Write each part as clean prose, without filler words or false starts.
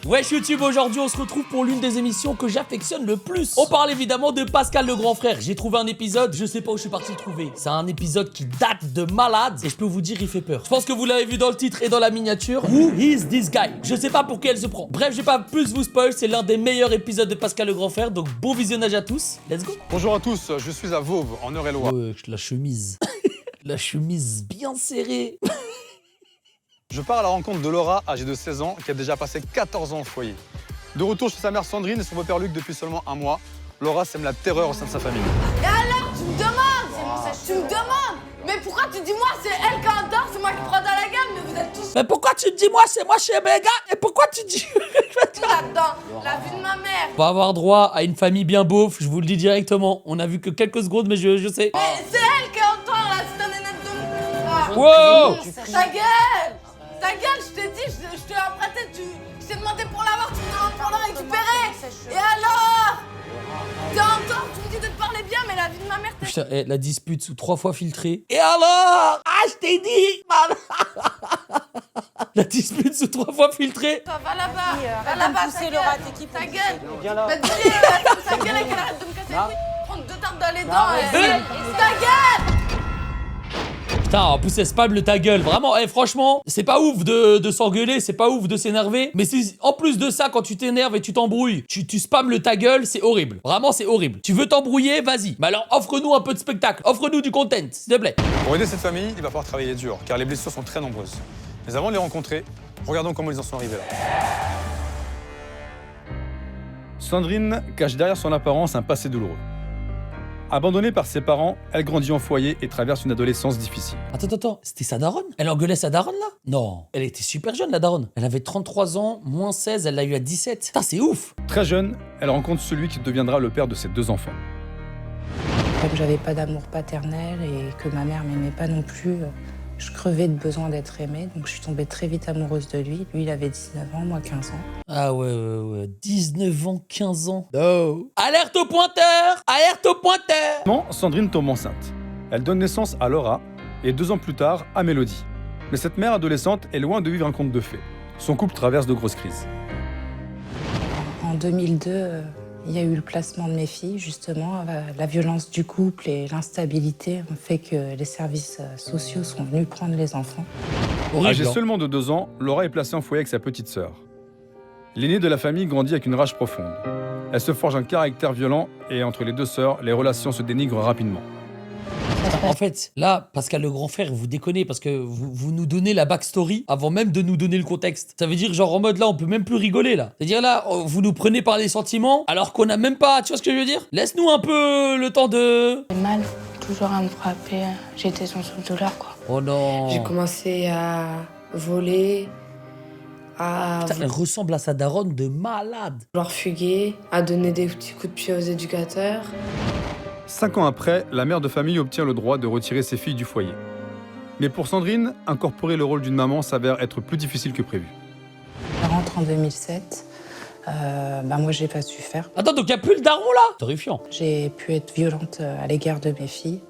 Wesh YouTube, aujourd'hui on se retrouve pour l'une des émissions que j'affectionne le plus. On parle évidemment de Pascal le grand frère. J'ai trouvé un épisode, je sais pas où je suis parti le trouver. C'est un épisode qui date de malade et je peux vous dire il fait peur. Je pense que vous l'avez vu dans le titre et dans la miniature. Who is this guy? Je sais pas pour qui elle se prend. Bref, je vais pas plus vous spoil, c'est l'un des meilleurs épisodes de Pascal le grand frère, donc bon visionnage à tous. Let's go. Bonjour à tous, je suis à Vauve, en Eure-et-Loire. La chemise. La chemise bien serrée. Je pars à la rencontre de Laura, âgée de 16 ans, qui a déjà passé 14 ans au foyer. De retour chez sa mère Sandrine et son beau-père Luc depuis seulement un mois, Laura sème la terreur au sein de sa famille. Et alors, tu me demandes, tu me demandes, mais pourquoi tu dis moi c'est elle qui endort, c'est moi qui prends dans la gamme, mais vous êtes tous Mais pourquoi tu me dis moi c'est moi chez mes gars? Et pourquoi tu dis là-dedans, la vie de ma mère. On va avoir droit à une famille bien beauf, je vous le dis directement. On a vu que quelques secondes, mais je sais. Mais c'est elle qui entend là, c'est un nénette de... Wow! Ta gueule, je t'ai dit, je t'ai emprunté, je t'ai demandé pour l'avoir, tu me demandes pour le récupérer. Et alors? T'es en tort, tu me dis de te parler bien, mais la vie de ma mère, t'es... Putain, la dispute sous 3 fois filtrée. Et alors? Ah, je t'ai dit, man. La dispute sous 3 fois filtrée. Toi, va là-bas, va là-bas, pousser Laura, t'équipe. ta gueule. Viens là. Bah, dis-lui, ta gueule, et qu'elle arrête de me casser les couilles. Prendre 2 tartes dans les dents, ta gueule. Putain, en plus, elle spam le ta gueule. Vraiment, franchement, c'est pas ouf de s'engueuler, c'est pas ouf de s'énerver. Mais en plus de ça, quand tu t'énerves et tu t'embrouilles, tu spams le ta gueule, c'est horrible. Vraiment, c'est horrible. Tu veux t'embrouiller, vas-y. Mais alors, offre-nous un peu de spectacle. Offre-nous du content, s'il te plaît. Pour aider cette famille, il va falloir travailler dur, car les blessures sont très nombreuses. Mais avant de les rencontrer, regardons comment ils en sont arrivés là. Sandrine cache derrière son apparence un passé douloureux. Abandonnée par ses parents, elle grandit en foyer et traverse une adolescence difficile. Attends, c'était sa daronne? Elle engueulait sa daronne là? Non, elle était super jeune la daronne. Elle avait 33 ans, moins 16, elle l'a eu à 17. Putain, c'est ouf! Très jeune, elle rencontre celui qui deviendra le père de ses 2 enfants. Comme j'avais pas d'amour paternel et que ma mère m'aimait pas non plus, je crevais de besoin d'être aimée. Donc je suis tombée très vite amoureuse de lui. Lui, il avait 19 ans, moi 15 ans. Ah ouais. 19 ans, 15 ans. No. Alerte au pointeur! Alerte au pointeur! Non, Sandrine tombe enceinte. Elle donne naissance à Laura et 2 ans plus tard à Mélodie. Mais cette mère adolescente est loin de vivre un conte de fées. Son couple traverse de grosses crises. En 2002, il y a eu le placement de mes filles, justement. La violence du couple et l'instabilité ont fait que les services sociaux sont venus prendre les enfants. Âgée seulement de 2 ans, Laura est placée en foyer avec sa petite sœur. L'aînée de la famille grandit avec une rage profonde. Elle se forge un caractère violent et entre les 2 sœurs, les relations se dénigrent rapidement. En fait, là, Pascal le grand frère, vous déconnez parce que vous nous donnez la backstory avant même de nous donner le contexte. Ça veut dire genre en mode là, on peut même plus rigoler là. C'est-à-dire là, vous nous prenez par les sentiments alors qu'on a même pas, tu vois ce que je veux dire? Laisse-nous un peu le temps de... J'ai mal, toujours à me frapper. J'étais son souffle-douleur, quoi. Oh non. J'ai commencé à voler, à Putain, elle ressemble à sa daronne de malade. vouloir fuguer, à donner des petits coups de pied aux éducateurs. 5 ans après, la mère de famille obtient le droit de retirer ses filles du foyer. Mais pour Sandrine, incorporer le rôle d'une maman s'avère être plus difficile que prévu. Elle rentre en 2007. Moi, j'ai pas su faire. Attends, donc y'a plus le daron là? Terrifiant. J'ai pu être violente à l'égard de mes filles.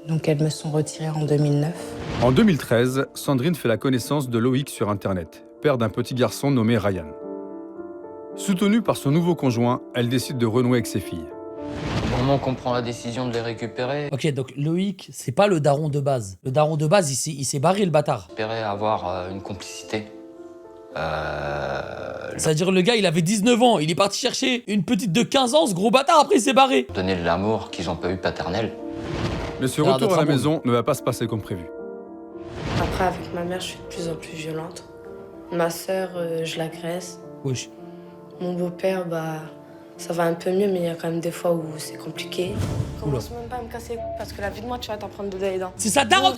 Donc elles me sont retirées en 2009. En 2013, Sandrine fait la connaissance de Loïc sur Internet, père d'un petit garçon nommé Ryan. Soutenue par son nouveau conjoint, elle décide de renouer avec ses filles. Du moment qu'on prend la décision de les récupérer, Ok, donc Loïc, c'est pas le daron de base. Le daron de base, il s'est barré le bâtard. espérer avoir une complicité. C'est-à-dire le gars, il avait 19 ans, il est parti chercher une petite de 15 ans, ce gros bâtard, après il s'est barré. Donner de l'amour qu'ils n'ont pas eu paternel. Mais ce Ça a l'air retour d'être à un la bon. maison ne va pas se passer comme prévu. Après, avec ma mère, je suis de plus en plus violente. Ma sœur, je l'agresse. Wesh. Mon beau-père, ça va un peu mieux, mais il y a quand même des fois où c'est compliqué. Commence même pas à me casser les couilles parce que la vie de moi, tu vas t'en prendre dedans les dents. C'est sa daronne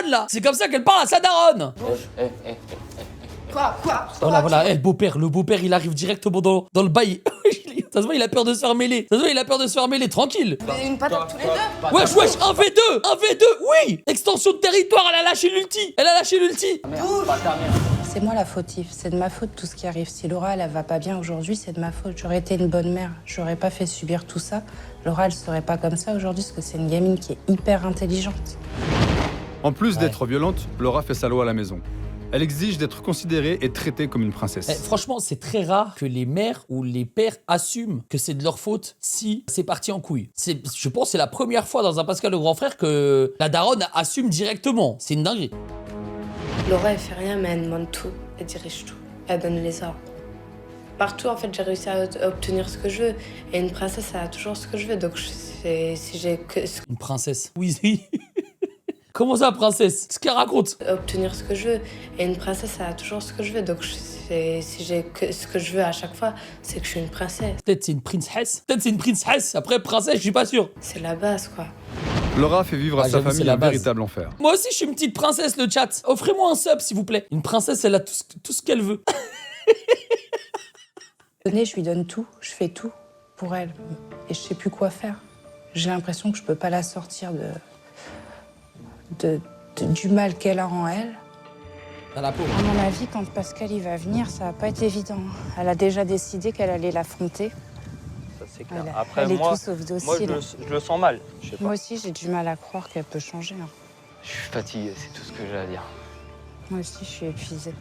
là. C'est comme ça qu'elle parle à sa daronne. Quoi? Voilà, le beau-père, il arrive directement dans le bail. Ça se voit, il a peur de se faire mêler. Tranquille. Mais une patate tous les deux. Wesh, 1v2, oui. Extension de territoire, elle a lâché l'ulti. C'est moi la fautive, c'est de ma faute tout ce qui arrive. Si Laura, elle va pas bien aujourd'hui, c'est de ma faute. J'aurais été une bonne mère, j'aurais pas fait subir tout ça. Laura, elle serait pas comme ça aujourd'hui parce que c'est une gamine qui est hyper intelligente. En plus d'être violente, Laura fait sa loi à la maison. Elle exige d'être considérée et traitée comme une princesse. Franchement, c'est très rare que les mères ou les pères assument que c'est de leur faute si c'est parti en couille. Je pense que c'est la première fois dans un Pascal le grand frère que la daronne assume directement. C'est une dinguerie. Laura, elle fait rien, mais elle demande tout. Elle dirige tout. Elle donne les ordres. Partout, en fait, j'ai réussi à obtenir ce que je veux. Et une princesse, elle a toujours ce que je veux. Donc, si j'ai que... Une princesse. Oui. Comment ça, princesse? Qu'est-ce qu'elle raconte? Obtenir ce que je veux. Et une princesse, elle a toujours ce que je veux. Donc, si j'ai que ce que je veux à chaque fois, c'est que je suis une princesse. Peut-être c'est une princesse. Peut-être c'est une princesse. Après, princesse, je suis pas sûr. C'est la base, quoi. Laura fait vivre à sa famille un véritable enfer. Moi aussi, je suis une petite princesse, le chat. Offrez-moi un sub, s'il vous plaît. Une princesse, elle a tout ce qu'elle veut. Je lui donne tout, je fais tout pour elle. Et je sais plus quoi faire. J'ai l'impression que je peux pas la sortir du mal qu'elle a en elle. À la peau. À mon avis, quand Pascal il va venir, ça va pas être évident. Elle a déjà décidé qu'elle allait l'affronter. Ça, c'est clair. Elle, Après, elle est moi, tout sauf docile. je le sens mal. Je sais pas. Moi aussi, j'ai du mal à croire qu'elle peut changer. Je suis fatigué, c'est tout ce que j'ai à dire. Moi aussi, je suis épuisée.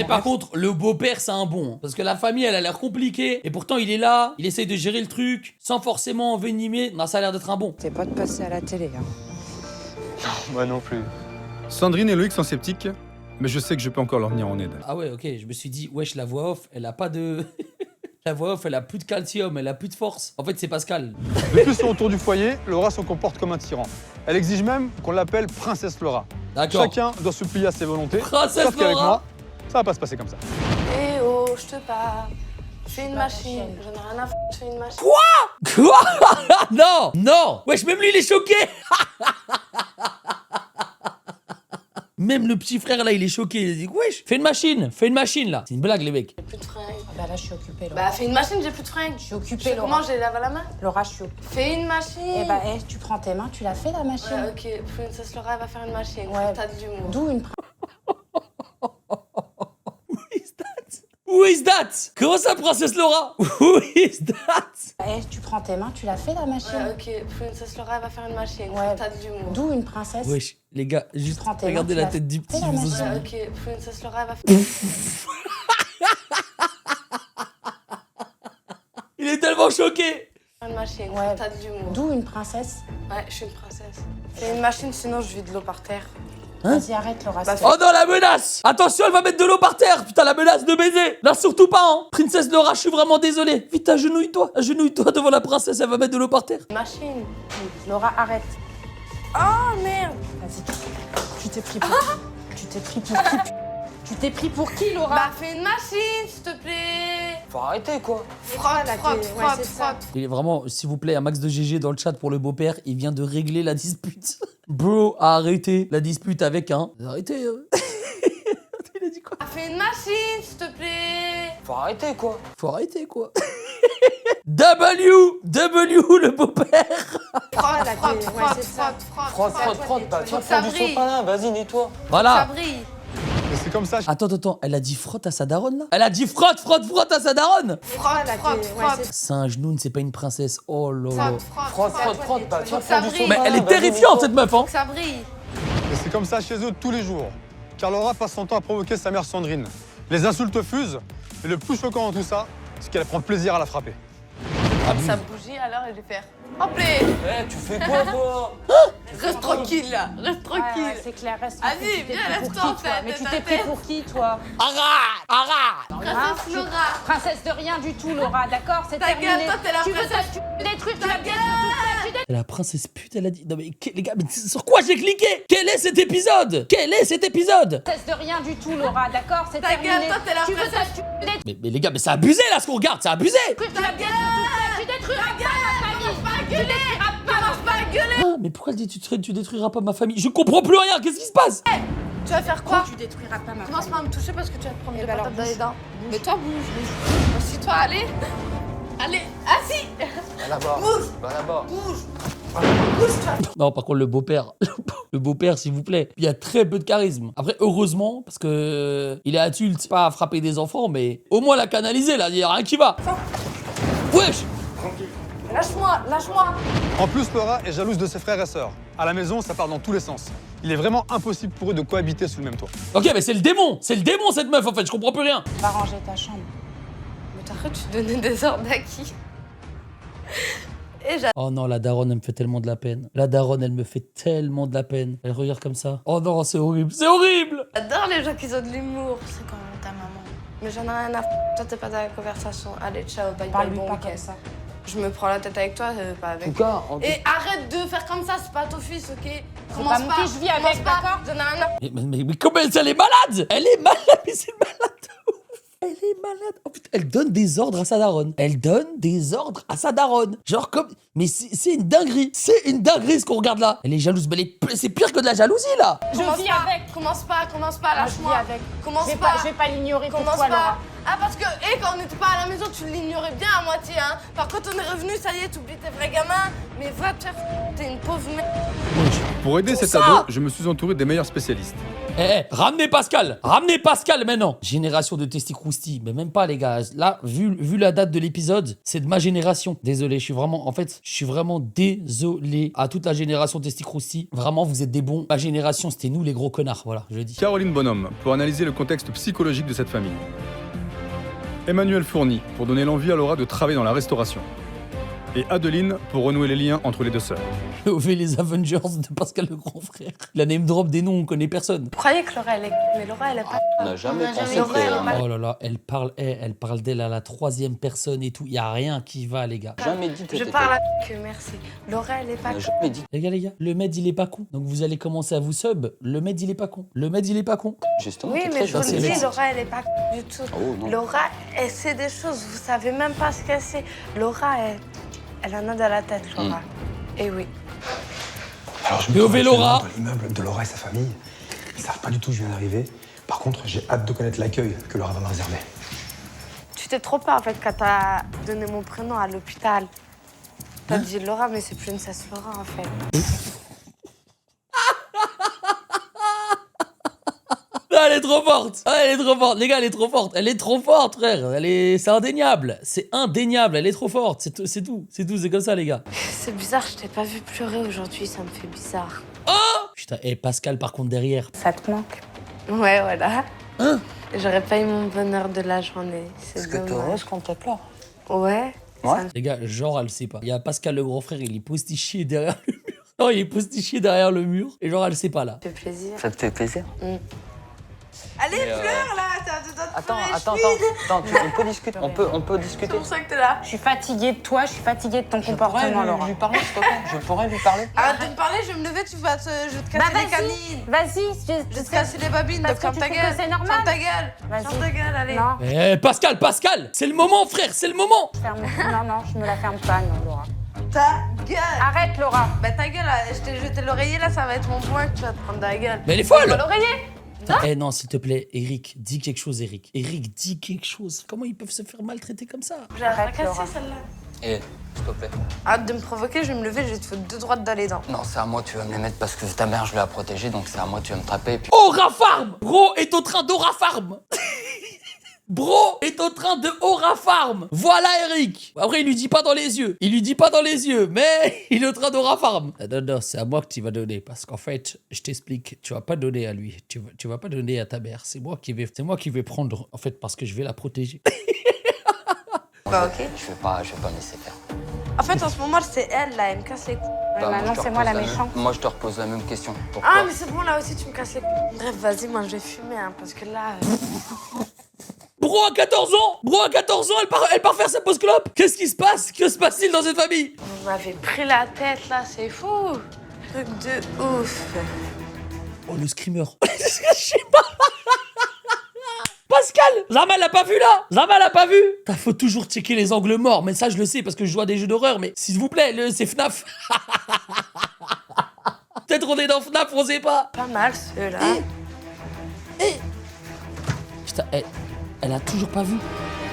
Par contre, le beau-père, c'est un bon. Parce que la famille, elle a l'air compliquée. Et pourtant, il est là. Il essaye de gérer le truc sans forcément envenimer. Non, ça a l'air d'être un bon. C'est pas de passer à la télé. Non, moi non plus. Sandrine et Loïc sont sceptiques, mais je sais que je peux encore leur venir en aide. Ah ouais, ok. Je me suis dit, wesh, la voix off, elle a pas de... La voix off, elle a plus de calcium, elle a plus de force. En fait, c'est Pascal. Depuis son retour du foyer, Laura se comporte comme un tyran. Elle exige même qu'on l'appelle Princesse Laura. D'accord. Chacun doit se plier à ses volontés. Princesse Sauf qu'avec Laura. moi, ça va pas se passer comme ça. Eh oh, je te parle. Je suis une machine. J'en ai rien à foutre, je suis une machine. Quoi? Non. Wesh, même lui, il est choqué. Même le petit frère, là, il est choqué. Il dit, wesh, fais une machine, là. C'est une blague, les mecs. J'ai plus de fringues. Bah là, je suis occupée, Laura. Bah, fais une machine, j'ai plus de fringues. Je suis occupée, Je sais Laura. comment j'ai lave à la main. Laura, je suis occupée. Fais une machine. Eh bah, tu prends tes mains, tu la fais, la machine. Ouais, ok, Princesse Laura, elle va faire une machine. Ouais. T'as de l'humour. D'où une Who is that? Comment ça, princesse Laura? Who is that? tu prends tes mains, tu la fais, la machine. Ouais, ok, Princesse Laura, elle va faire une machine. Ouais. T'as de l'humour. D'où une princesse. Wesh, les gars, juste prends tes regardez mains, la tu tête la du petit. fais, la vous aussi. machine. Ouais, ok, Princesse Laura, elle va faire... Il est tellement choqué. une machine. Ouais. T'as de l'humour. D'où une princesse. Ouais, je suis une princesse. Fais une machine, sinon je vis de l'eau par terre. Vas-y, arrête, Laura. Bah, Oh non, la menace! Attention, elle va mettre de l'eau par terre! Putain, la menace de baiser! Là, surtout pas, hein! Princesse Laura, je suis vraiment désolé! Vite, agenouille-toi! Agenouille-toi devant la princesse, elle va mettre de l'eau par terre! Machine. Laura, arrête. Oh merde. Vas-y. Tu t'es pris pour qui? Tu t'es pris pour qui? Tu t'es pris pour qui, Laura? Bah, fais une machine, s'il te plaît. Faut arrêter, quoi. Frotte, frotte, frotte, frotte. Il est vraiment, s'il vous plaît, un max de GG dans le chat pour le beau-père, il vient de régler la dispute. Bro a arrêté la dispute avec un... Arrêtez, Il a dit quoi? Fais une machine, s'il te plaît. Faut arrêter, quoi. Faut arrêter, quoi. W, le beau-père. Frotte, frotte, c'est frotte, ça. frotte, Frotte. Bah, Faut tiens, que ça prends du brille. sopalin, vas-y, nettoie. Ça Voilà. brille. Et c'est comme ça. Attends, elle a dit frotte à sa daronne, là? Elle a dit frotte à sa daronne. Frotte, frotte, frotte. C'est un genou, c'est pas une princesse. Oh là là. Frotte. Bah, tiens, Faut que ça prends du brille. Mais sopalin. elle est vas-y, terrifiante, nettoie. cette meuf, hein. Que ça brille. Et c'est comme ça chez eux tous les jours. Car Laura passe son temps à provoquer sa mère Sandrine. Les insultes fusent, et le plus choquant dans tout ça, c'est qu'elle prend plaisir à la frapper. Ça bougie, alors je vais faire. Hop là. Eh, tu fais quoi, toi? Reste tranquille, là. Reste tranquille. Ouais, c'est clair, reste Vas-y, tranquille. Tu t'es viens, pris pour laisse-toi, qui, en toi? fait, Mais tu ta t'es pris tête. pour qui, toi? Princesse Laura. Princesse de rien du tout, Laura, d'accord? C'est Ta terminé. gueule, toi, t'es la Tu veux princesse. ça, tu détruire, tu Ta vas bien tout ça, tu La princesse pute, elle a dit... Non mais, les gars, mais sur quoi j'ai cliqué? Quel est cet épisode? princesse de rien du tout, Laura, d'accord? C'est Ta terminé. gueule, toi, t'es la Tu veux ça, princesse. tu détruire, Mais les gars, mais c'est abusé, là, ce qu'on regarde, c'est abusé. tu vas bien tout ça, tu détruiras pas ma famille. Commence pas à gueuler. Commence pas à gueuler. Ah, mais pourquoi elle dit tu détruiras pas ma famille? Je comprends plus rien, qu'est-ce qui se passe? Tu vas faire quoi? Tu détruiras pas ma Commence famille. pas à me toucher parce que tu vas te prendre des bah alors, patates dans les bouge. dents. Mais toi, bouge. Assis-toi, allez. Allez, assis. Va là-bas. Bouge. Va là-bas. Non, par contre, le beau-père, s'il vous plaît, il y a très peu de charisme. Après, heureusement, parce que il est adulte, pas à frapper des enfants, mais au moins la canaliser, là, il y a rien qui va. Wesh. Lâche-moi, lâche-moi. En plus, Laura est jalouse de ses frères et sœurs. À la maison, ça part dans tous les sens. Il est vraiment impossible pour eux de cohabiter sous le même toit. Ok, mais c'est le démon cette meuf en fait, je comprends plus rien. Va ranger ta chambre. Mais t'as cru que tu donnais des ordres à qui? Et Oh non, la daronne, elle me fait tellement de la peine. La daronne, elle me fait tellement de la peine. Elle regarde comme ça. Oh non, c'est horrible, c'est horrible. j'adore les gens qui ont de l'humour. C'est quand même ta maman. Mais j'en ai rien à f***. Toi, t'es pas dans la conversation. Allez, ciao, bye bye, Parle-lui bon pas week-end. comme ça. Je me prends la tête avec toi, pas En avec. tout cas, en tout- Et arrête de faire comme ça, c'est pas ton fils, ok? pas mon fils, je vis avec, d'accord? J'en ai rien à... Mais comment elle est malade? Elle est malade, mais c'est malade de ouf. Elle est malade. Oh putain, elle donne des ordres à sa daronne. Elle donne des ordres à sa daronne. Genre comme... Mais c'est une dinguerie. C'est une dinguerie ce qu'on regarde là. Elle est jalouse, mais c'est pire que de la jalousie là. Je vis avec. Commence pas, Moi, je vis lâche-moi. avec. Commence Je pas. vais pas l'ignorer pour Commence toi, pas. Laura. Ah, parce que, quand on n'était pas à la maison, tu l'ignorais bien à moitié, hein. Par contre, on est revenu, ça y est, t'oublies tes vrais gamins. Mais va te faire t'es une pauvre merde. Pour aider cet ça ado, je me suis entouré des meilleurs spécialistes. Ramenez Pascal maintenant. Génération de testicrousti, mais même pas les gars. Là, vu la date de l'épisode, c'est de ma génération. Désolé, je suis vraiment désolé à toute la génération testicrousti. Vraiment, vous êtes des bons. Ma génération, c'était nous les gros connards, voilà, je dis. Caroline Bonhomme, pour analyser le contexte psychologique de cette famille. Emmanuel Fourny, pour donner l'envie à Laura de travailler dans la restauration. Et Adeline, pour renouer les liens entre les deux sœurs. On fait les Avengers de Pascal le grand frère. La name drop des noms, on connaît personne. Vous croyez que Laura, elle est... Mais Laura, elle est pas... On n'a jamais On a pensé jamais que... dit, elle est Oh là là, elle parle d'elle à la troisième personne et tout. Y a rien qui va, les gars. Jamais dit que Je t'étais- parle à que merci. Laura, elle est On pas... n'a jamais dit Les gars, le med il est pas con. Donc vous allez commencer à vous sub. Le med il est pas con. Le med il est pas con. justement. Oui, t'es mais très je vous c'est le vrai. dis, Laura, elle est pas du tout. Oh non. Laura, elle sait des choses, vous savez même pas ce qu'elle sait. Laura, elle en a dans la tête, Laura. Et oui. Alors, je POV me trouve Laura. actuellement dans l'immeuble de Laura et sa famille. Ils savent pas du tout que je viens d'arriver. Par contre, j'ai hâte de connaître l'accueil que Laura va me réserver. Tu t'es trompée en fait quand t'as donné mon prénom à l'hôpital. T'as dit Laura, mais c'est Princesse Laura en fait. Ah, elle est trop forte. Ah, elle est trop forte. Les gars, elle est trop forte. Elle est trop forte, frère. C'est indéniable. C'est indéniable. Elle est trop forte. C'est tout. C'est comme ça, les gars. C'est bizarre, je t'ai pas vu pleurer aujourd'hui, ça me fait bizarre. Putain, et Pascal, par contre, derrière. Ça te manque? Ouais, voilà. Hein? J'aurais pas eu mon bonheur de la journée. C'est Est-ce que t'es dommage. heureuse quand t'es pleure? Ouais. Ouais. ça me- Les gars, genre, elle sait pas. Il y a Pascal, le grand frère, il est postiché derrière le mur. Non, il est postiché derrière le mur. Et genre, elle sait pas, là. Ça fait plaisir. Ça te fait plaisir? Allez, pleure là, t'as Attends, on peut discuter. On peut discuter. C'est pour ça que t'es là. Je suis fatiguée de toi, je suis fatiguée de ton comportement, Laura. lui parler, s'il te plaît. Je pourrais lui parler. Arrête de me parler, je vais me lever, je vais te casser les canines. Vas-y, Je vais te casser les babines, Parce donc que ferme tu ta trouves gueule. que c'est normal. Ferme ta gueule. Vas-y. Ferme ta gueule, allez. Non, Pascal, c'est le moment, frère, c'est le moment. non, je me la ferme pas, non, Laura. Ta gueule. Arrête, Laura. Bah ta gueule, là, je t'ai jeté l'oreiller, là, ça va être mon point que tu vas te prendre dans la gueule. Mais elle est folle. Pas l'oreiller. Eh non, s'il te plaît, Eric, dis quelque chose, Eric. Eric, dis quelque chose. Comment ils peuvent se faire maltraiter comme ça? J'ai la Arrête, Laura. fracassée, celle-là. Eh, s'il te plaît. Arrête de me provoquer, je vais me lever, je vais te foutre 2 droites dans les dents. Non, c'est à moi, tu vas me les mettre parce que ta mère, je vais la protéger, donc c'est à moi, tu vas me trapper. Et puis... Aura Farm! Bro est au train d'Aura Farm! Bro est au train de Aura Farm! Voilà Eric! Après, il lui dit pas dans les yeux. Il lui dit pas dans les yeux, mais il est au train d'Aura Farm. Non, c'est à moi que tu vas donner. Parce qu'en fait, je t'explique, tu vas pas donner à lui. Tu vas pas donner à ta mère. C'est moi qui vais prendre, en fait, parce que je vais la protéger. Bah ok. Je vais pas me laisser faire. En fait, en ce moment, c'est elle, là, elle me casse les couilles. Bah, maintenant, je te c'est moi la repose méchante. Moi, je te repose la même question. Pourquoi? Ah, mais c'est bon, là aussi, tu me casses les couilles. Bref, vas-y, moi, je vais fumer, hein, parce que là... Bro a 14 ans! Bro a 14 ans, elle part faire sa pause clope! Qu'est-ce qui se passe? Que se passe-t-il dans cette famille? Vous m'avez pris la tête, là, c'est fou. Truc de ouf. Oh, le screamer. Je sais pas. Pascal! Zama l'a pas vu là! Zama l'a pas vu! Faut toujours checker les angles morts, mais ça je le sais parce que je joue à des jeux d'horreur, mais s'il vous plaît, c'est FNAF! Peut-être on est dans FNAF, on sait pas! Pas mal, ceux-là. Putain, elle a toujours pas vu!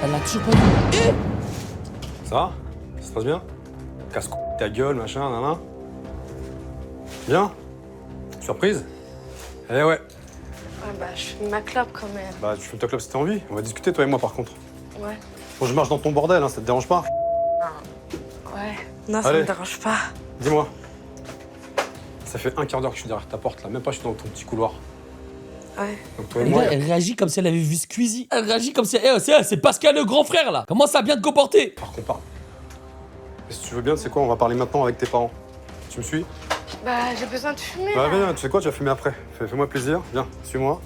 Elle a toujours pas vu! Ça va? Ça se passe bien? Casse ta gueule, machin, nan. Bien? Surprise? Eh ouais. Ouais, bah, je fume ma clope quand même. Bah, tu fumes ta clope si t'as envie. On va discuter, toi et moi, par contre. Ouais. Bon, je marche dans ton bordel, hein, ça te dérange pas? Ouais. Non, ça Allez. me dérange pas. Dis-moi. Ça fait un quart d'heure que je suis derrière ta porte, là. Même pas, je suis dans ton petit couloir. Ouais. Donc toi et Les moi... gars, elle réagit comme si elle avait vu Squeezie. Elle réagit comme si... c'est Pascal le grand frère, là. Comment ça bien te comporter? Par qu'on parle. Et si tu veux bien, c'est quoi? On va parler maintenant avec tes parents. Tu me suis? Bah, j'ai besoin de fumer. Bah là. viens, tu sais quoi? Tu vas fumer après. Fais-moi plaisir. Viens, suis-moi.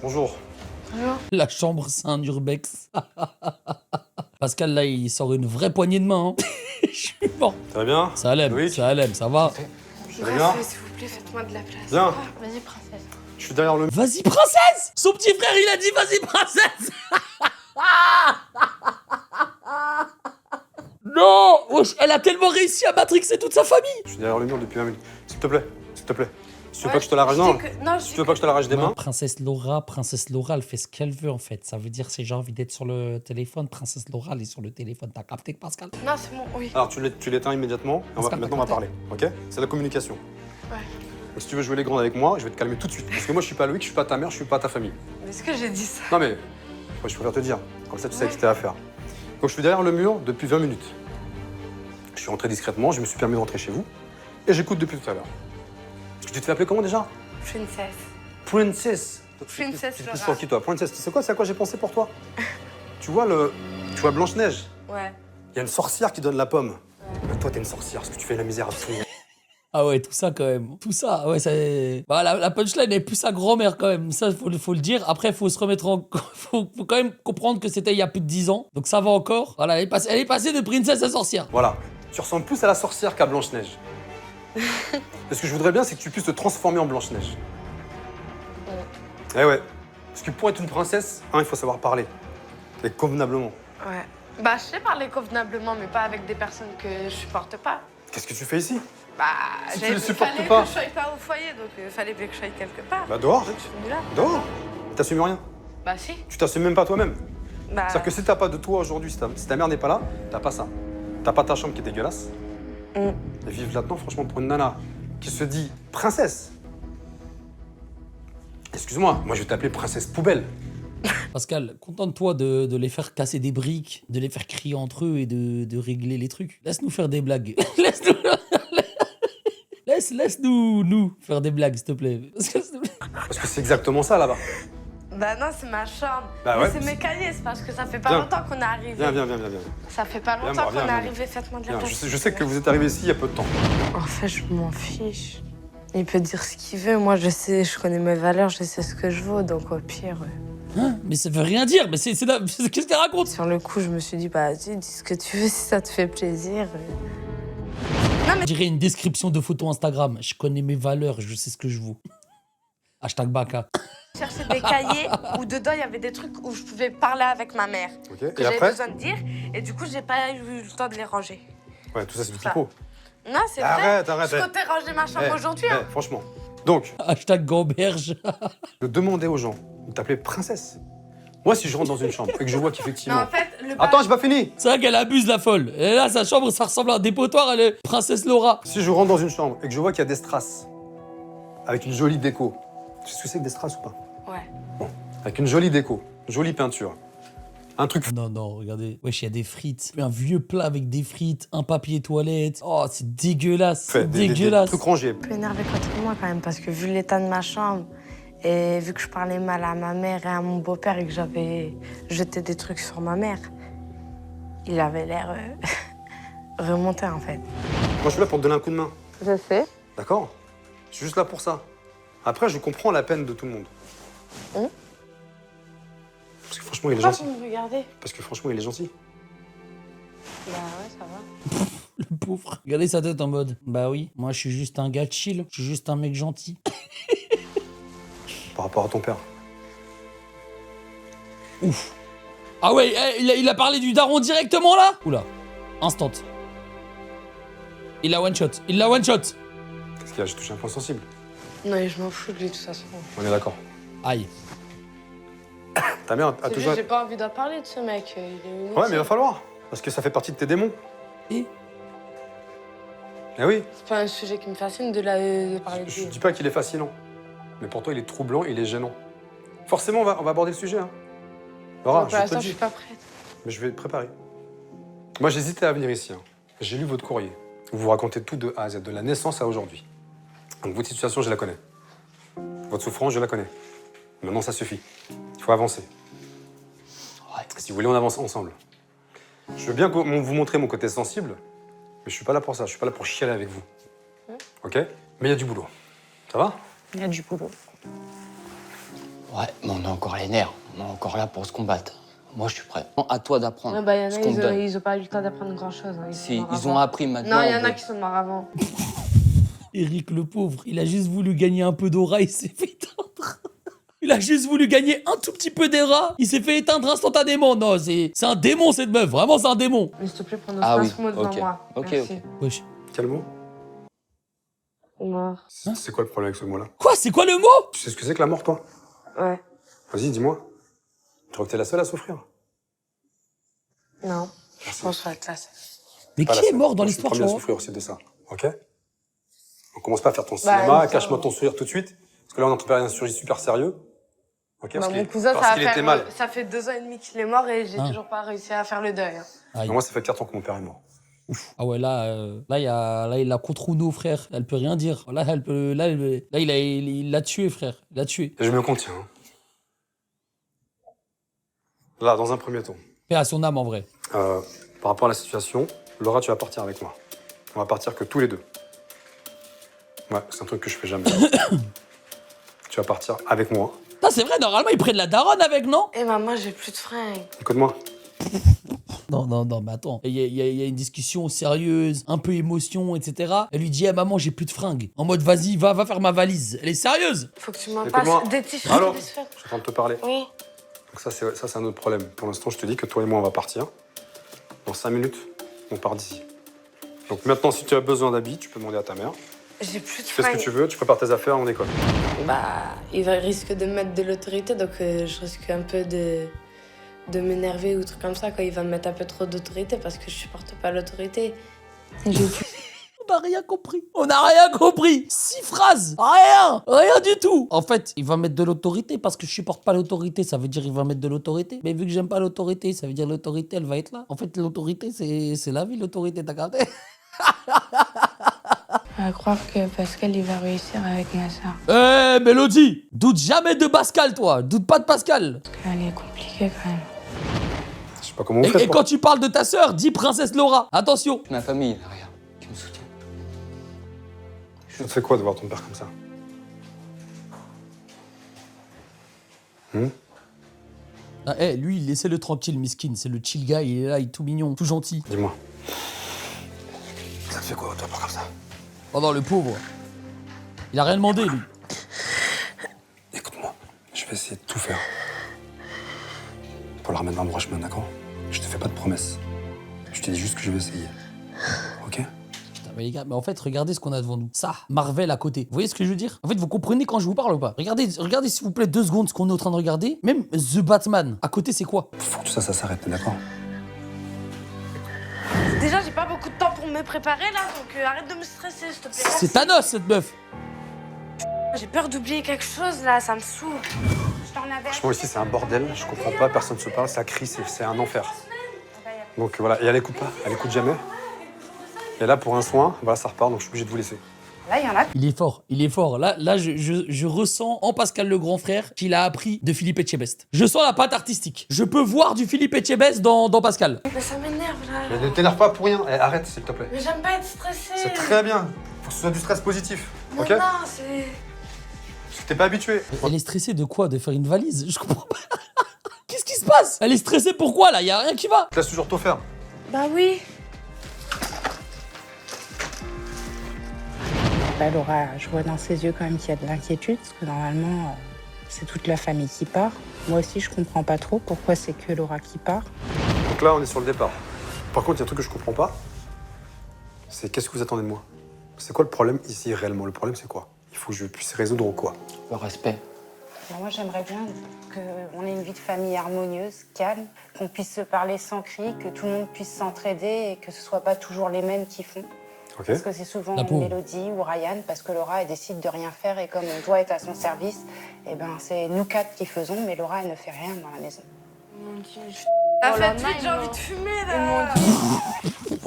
Bonjour. La chambre, c'est un urbex. Pascal, là, il sort une vraie poignée de main. Hein. Je suis mort. Ça va bien? Ça allait, Loïc, ça allait, ça va. tu vas bien? S'il vous plaît, faites-moi de la place. Viens. Vas-y, princesse. Je suis derrière le... Vas-y, princesse! Son petit frère, il a dit vas-y, princesse! Non! Wesh, elle a tellement réussi à matrixer toute sa famille! Je suis derrière le mur depuis 20 minutes. S'il te plaît, s'il te plaît. Si tu veux Ouais, pas que je te l'arrache, non. Non, Si tu veux pas que je te l'arrache des Non, mains. Princesse Laura, elle fait ce qu'elle veut en fait. Ça veut dire si j'ai envie d'être sur le téléphone, Princesse Laura, elle est sur le téléphone. T'as capté, Pascal? Non, c'est bon, oui. Alors tu l'éteins immédiatement. Et Pascal, maintenant on va parler, ok? C'est la communication. Ouais. Donc si tu veux jouer les grands avec moi, je vais te calmer tout de suite. Parce que moi je suis pas Loïc, je suis pas ta mère, je suis pas ta famille. Mais est-ce que j'ai dit ça? Non mais, je préfère te dire. Comme ça tu sais à qui t'as affaire. Donc je suis derrière le mur depuis 20 minutes. Je suis rentré discrètement, je me suis permis de rentrer chez vous. Et j'écoute depuis tout à l'heure. Tu te fais appeler comment déjà? Princess. Princess. Princess Tu te Laura. pousses pour qui toi? Princess, tu sais quoi? C'est à quoi j'ai pensé pour toi? Tu vois Blanche-Neige? Ouais. Il y a une sorcière qui donne la pomme. Mais toi t'es une sorcière parce que tu fais la misère à tout le monde. Ah ouais, tout ça quand même. Tout ça, ouais, ça. Bah, la punchline est plus sa grand-mère quand même. Ça, faut le dire. Après, faut se remettre en. faut quand même comprendre que c'était il y a plus de 10 ans. Donc ça va encore. Voilà, elle est passée de princesse à sorcière. Voilà. Tu ressembles plus à la sorcière qu'à Blanche-Neige. Et ce que je voudrais bien, c'est que tu puisses te transformer en Blanche-Neige. Eh ouais. Parce que pour être une princesse, il faut savoir parler. Et convenablement. Ouais. Bah, je sais parler convenablement, mais pas avec des personnes que je supporte pas. Qu'est-ce que tu fais ici? Bah, Si tu les supportes fallait pas. que je sois pas au foyer, donc fallait bien que je sois quelque part. Bah dehors. Donc je suis venue là. Dehors. T'assumes rien. Bah si. Tu t'assumes même pas toi-même. Bah, C'est-à-dire que si t'as pas de toi aujourd'hui, si ta mère n'est pas là, t'as pas ça. T'as pas ta chambre qui est dégueulasse. Et vivre là-dedans, franchement, pour une nana qui se dit princesse. Excuse-moi, moi je vais t'appeler princesse poubelle. Pascal, contente-toi de les faire casser des briques, de les faire crier entre eux et de régler les trucs. Laisse-nous faire des blagues. Laisse-nous faire des blagues, s'il te plaît. Parce que c'est exactement ça là-bas. bah non, c'est ma chambre. Bah Mais ouais. c'est mes cahiers, c'est parce que ça fait pas Viens. longtemps qu'on est arrivé. Viens. Ça fait pas Viens, longtemps moi, qu'on est viens. arrivé, faites-moi de la Viens, place. je sais que vous êtes arrivé ici il y a peu de temps. En fait, je m'en fiche. Il peut dire ce qu'il veut. Moi, je sais, je connais mes valeurs, je sais ce que je vaux. Donc, au pire, Hein? Mais ça veut rien dire. Mais qu'est-ce qu'elle raconte? sur le coup, je me suis dit, bah, vas-y, dis ce que tu veux si ça te fait plaisir. Je dirais une description de photo Instagram. Je connais mes valeurs, je sais ce que je vaux. Hashtag Baka. Chercher des cahiers où dedans, il y avait des trucs où je pouvais parler avec ma mère. Ok. Que Et j'avais après? besoin de dire. Et du coup, j'ai pas eu le temps de les ranger. Ouais, tout ça c'est du Ça. pipeau. Non, c'est vrai. Arrête. Je comptais ranger ma chambre aujourd'hui. Hein. Franchement. Donc, Hashtag Gamberge. je demandais aux gens de t'appeler princesse. Moi, si je rentre dans une chambre et que je vois Non, qu'effectivement. en fait, le Attends, j'ai pas fini. C'est vrai qu'elle abuse la folle. Et là, sa chambre, ça ressemble à un dépotoir. Elle est princesse Laura. Si je rentre dans une chambre et que je vois qu'il y a des strass avec une jolie déco. Tu sais ce que c'est que des strass ou pas? Ouais. Bon, avec une jolie déco, jolie peinture. Un truc Non, regardez. Wesh, il y a des frites. Un vieux plat avec des frites, un papier toilette. Oh, c'est dégueulasse. fait, C'est des dégueulasse. trucs rangés. Un peu énervé contre moi quand même, parce que vu l'état de ma chambre, et vu que je parlais mal à ma mère et à mon beau-père et que j'avais jeté des trucs sur ma mère, il avait l'air remonté en fait. Moi, je suis là pour te donner un coup de main. Je sais. D'accord? Je suis juste là pour ça. Après, je comprends la peine de tout le monde. Parce que franchement, il est Pourquoi gentil. vous me regardez? Parce que franchement, il est gentil. Bah ouais, ça va. Le pauvre. Regardez sa tête en mode. Bah oui, moi, je suis juste un gars chill. Je suis juste un mec gentil. Par rapport à ton père. Ouf. Ah ouais, il a parlé du daron directement là? Oula. Instant. Il l'a one shot. Qu'est-ce qu'il y a? J'ai touché un point sensible. Non, mais je m'en fous de lui de toute façon. On est d'accord. Aïe. Ta mère a C'est toujours. juste, j'ai pas envie d'en parler de ce mec. Il est inutile. Ouais, mais il va falloir. Parce que ça fait partie de tes démons. Et Eh oui. C'est pas un sujet qui me fascine de parler de Je lui. dis pas qu'il est fascinant. Mais pour toi, il est troublant, il est gênant. Forcément, on va aborder le sujet. Hein. Laura, Pour je te l'instant, le je dis. suis pas prête. Mais je vais te préparer. Moi, j'hésitais à venir ici. Hein. J'ai lu votre courrier. Vous vous racontez tout de A à Z, de la naissance à aujourd'hui. Donc votre situation, je la connais. Votre souffrance, je la connais. Maintenant, ça suffit. Il faut avancer. Ouais. Si vous voulez, on avance ensemble. Je veux bien vous montrer mon côté sensible, mais je suis pas là pour ça. Je suis pas là pour chialer avec vous. Ok? Mais il y a du boulot. Ça va? Il y a du boulot. Ouais, mais on a encore les nerfs. On est encore là pour se combattre. Moi, je suis prêt. À toi d'apprendre Ouais, bah, y en ce a, qu'on te donne. ils ont pas eu le temps d'apprendre grand-chose. Hein. Si, ils ont appris maintenant. Non, il y en on a veut- qui sont morts avant. Eric le pauvre, il a juste voulu gagner un peu d'aura, il s'est fait éteindre. Il a juste voulu gagner un tout petit peu d'aura, il s'est fait éteindre instantanément. Non, c'est un démon cette meuf, vraiment c'est un démon. Mais s'il te plaît, prends Ah oui, ce mot devant ok. moi. Ok, Merci. ok. Wesh. Quel mot? Mort. C'est quoi le problème avec ce mot-là? Quoi, c'est quoi le mot? Tu sais ce que c'est que la mort, toi? Ouais. Vas-y, dis-moi. Tu crois que t'es la seule à souffrir? Non. Je pense à la classe. Mais Pas qui la est seule. mort dans Moi, je suis l'histoire, le tu premier à vois? souffrir aussi de ça, ok? On commence pas à faire ton cinéma, cache-moi ton sourire tout de suite, parce que là on est en train de faire un sujet super sérieux. Ok, Bah, parce mon qu'il cousin, parce qu'il était mal. ça fait 2 ans et demi qu'il est mort et j'ai Ah. toujours pas réussi à faire le deuil. Hein. Aïe. Moi, ça fait 4 ans que mon père est mort. Ah ouais, là, il a contre Uno, frère. Elle peut rien dire. Là, il l'a tué, frère. Il l'a tué. Et je me contiens. Hein. Là, dans un premier temps, Paix à son âme, en vrai. par rapport à la situation, Laura, tu vas partir avec moi. On va partir que tous les deux. Ouais, c'est un truc que je fais jamais. Tu vas partir avec moi. Putain, c'est vrai, normalement, il prend de la daronne avec, non? Et maman, j'ai plus de fringues. Écoute-moi. Non, mais attends. Il y a une discussion sérieuse, un peu émotion, etc. Elle lui dit, ah, maman, j'ai plus de fringues. En mode, vas-y, va faire ma valise. Elle est sérieuse. Faut que tu m'en Écoute-moi. passes des t-shirts. Allô? des Je sweats. suis en train de te parler. Oui. Donc ça, c'est un autre problème. Pour l'instant, je te dis que toi et moi, on va partir. Dans 5 minutes, on part d'ici. Donc maintenant, si tu as besoin d'habits, tu peux demander à ta mère. J'ai plus de Tu fais ce que fringues. tu veux, tu prépares tes affaires, on décolle. Bah, risque de me mettre de l'autorité, donc je risque un peu de m'énerver ou truc comme ça quand il va me mettre un peu trop d'autorité parce que je supporte pas l'autorité. J'ai plus. On n'a rien compris. On n'a rien compris. 6 phrases. Rien du tout. En fait, il va mettre de l'autorité parce que je supporte pas l'autorité. Ça veut dire il va mettre de l'autorité. Mais vu que j'aime pas l'autorité, ça veut dire l'autorité, elle va être là. En fait, l'autorité, c'est la vie, l'autorité, t'as capté? À croire que Pascal, il va réussir avec ma soeur. Eh, Mélodie, doute jamais de Pascal, toi. Doute pas de Pascal. Elle est compliquée quand même. Je sais pas comment on fait. Et quand tu parles de ta sœur, dis princesse Laura. Attention. Ma famille derrière, qui me soutient. Ça te fait quoi de voir ton père comme ça? Ah, lui, laissez-le tranquille, miskin. C'est le chill guy. Il est là, il est tout mignon, tout gentil. Dis-moi. Ça te fait quoi, toi, comme ça? Oh non, le pauvre. Il a rien demandé, lui. Écoute-moi, je vais essayer de tout faire pour le remettre dans le droit chemin, d'accord? Je te fais pas de promesses. Je te dis juste que je vais essayer. Ok? Putain, mais les gars, mais en fait, regardez ce qu'on a devant nous. Ça, Marvel à côté. Vous voyez ce que je veux dire? En fait, vous comprenez quand je vous parle ou pas? Regardez s'il vous plaît 2 secondes ce qu'on est en train de regarder. Même The Batman. À côté, c'est quoi? Faut que tout ça s'arrête, t'es d'accord? Déjà, j'ai pas beaucoup de temps pour me préparer là, donc arrête de me stresser, s'il te plaît. C'est Thanos, cette meuf. J'ai peur d'oublier quelque chose là, ça me saoule. Je t'en avais. Franchement, ici, c'est un bordel. Je comprends pas, personne se parle, ça crie, c'est un enfer. Donc voilà, et elle écoute pas, elle écoute jamais. Et là, pour un soin, voilà, ça repart, donc je suis obligé de vous laisser. Là, il y en a. Il est fort. Là, je ressens en Pascal le grand frère qu'il a appris de Philippe Etchebest. Je sens la patte artistique. Je peux voir du Philippe Etchebest dans Pascal. Mais ça m'énerve là. Mais ne t'énerve pas pour rien, arrête, s'il te plaît. Mais j'aime pas être stressée. C'est très bien. Faut que ce soit du stress positif, Non, ok? non, c'est. Parce que t'es pas habitué. Elle est stressée de quoi? De faire une valise? Je comprends pas. Qu'est-ce qui se passe? Elle est stressée pourquoi là? Y a rien qui va. Je te laisse toujours tout faire. Bah oui. Bah, Laura, je vois dans ses yeux quand même qu'il y a de l'inquiétude, parce que normalement, c'est toute la famille qui part. Moi aussi, je comprends pas trop pourquoi c'est que Laura qui part. Donc là, on est sur le départ. Par contre, il y a un truc que je comprends pas. C'est qu'est-ce que vous attendez de moi? C'est quoi le problème ici réellement? Le problème, c'est quoi? Il faut que je puisse résoudre quoi? Le respect. Alors moi, j'aimerais bien qu'on ait une vie de famille harmonieuse, calme, qu'on puisse se parler sans cri, que tout le monde puisse s'entraider et que ce soit pas toujours les mêmes qui font. Ok? Parce que c'est souvent La pauvre. Mélodie ou Ryan, parce que Laura, elle décide de rien faire et comme on doit être à son service, eh ben, c'est nous 4 qui faisons, mais Laura, elle ne fait rien dans la maison. Mon Dieu. La Au fête lendemain, vite, j'ai ils envie m'ont- de fumer Ils m'ont là. dit.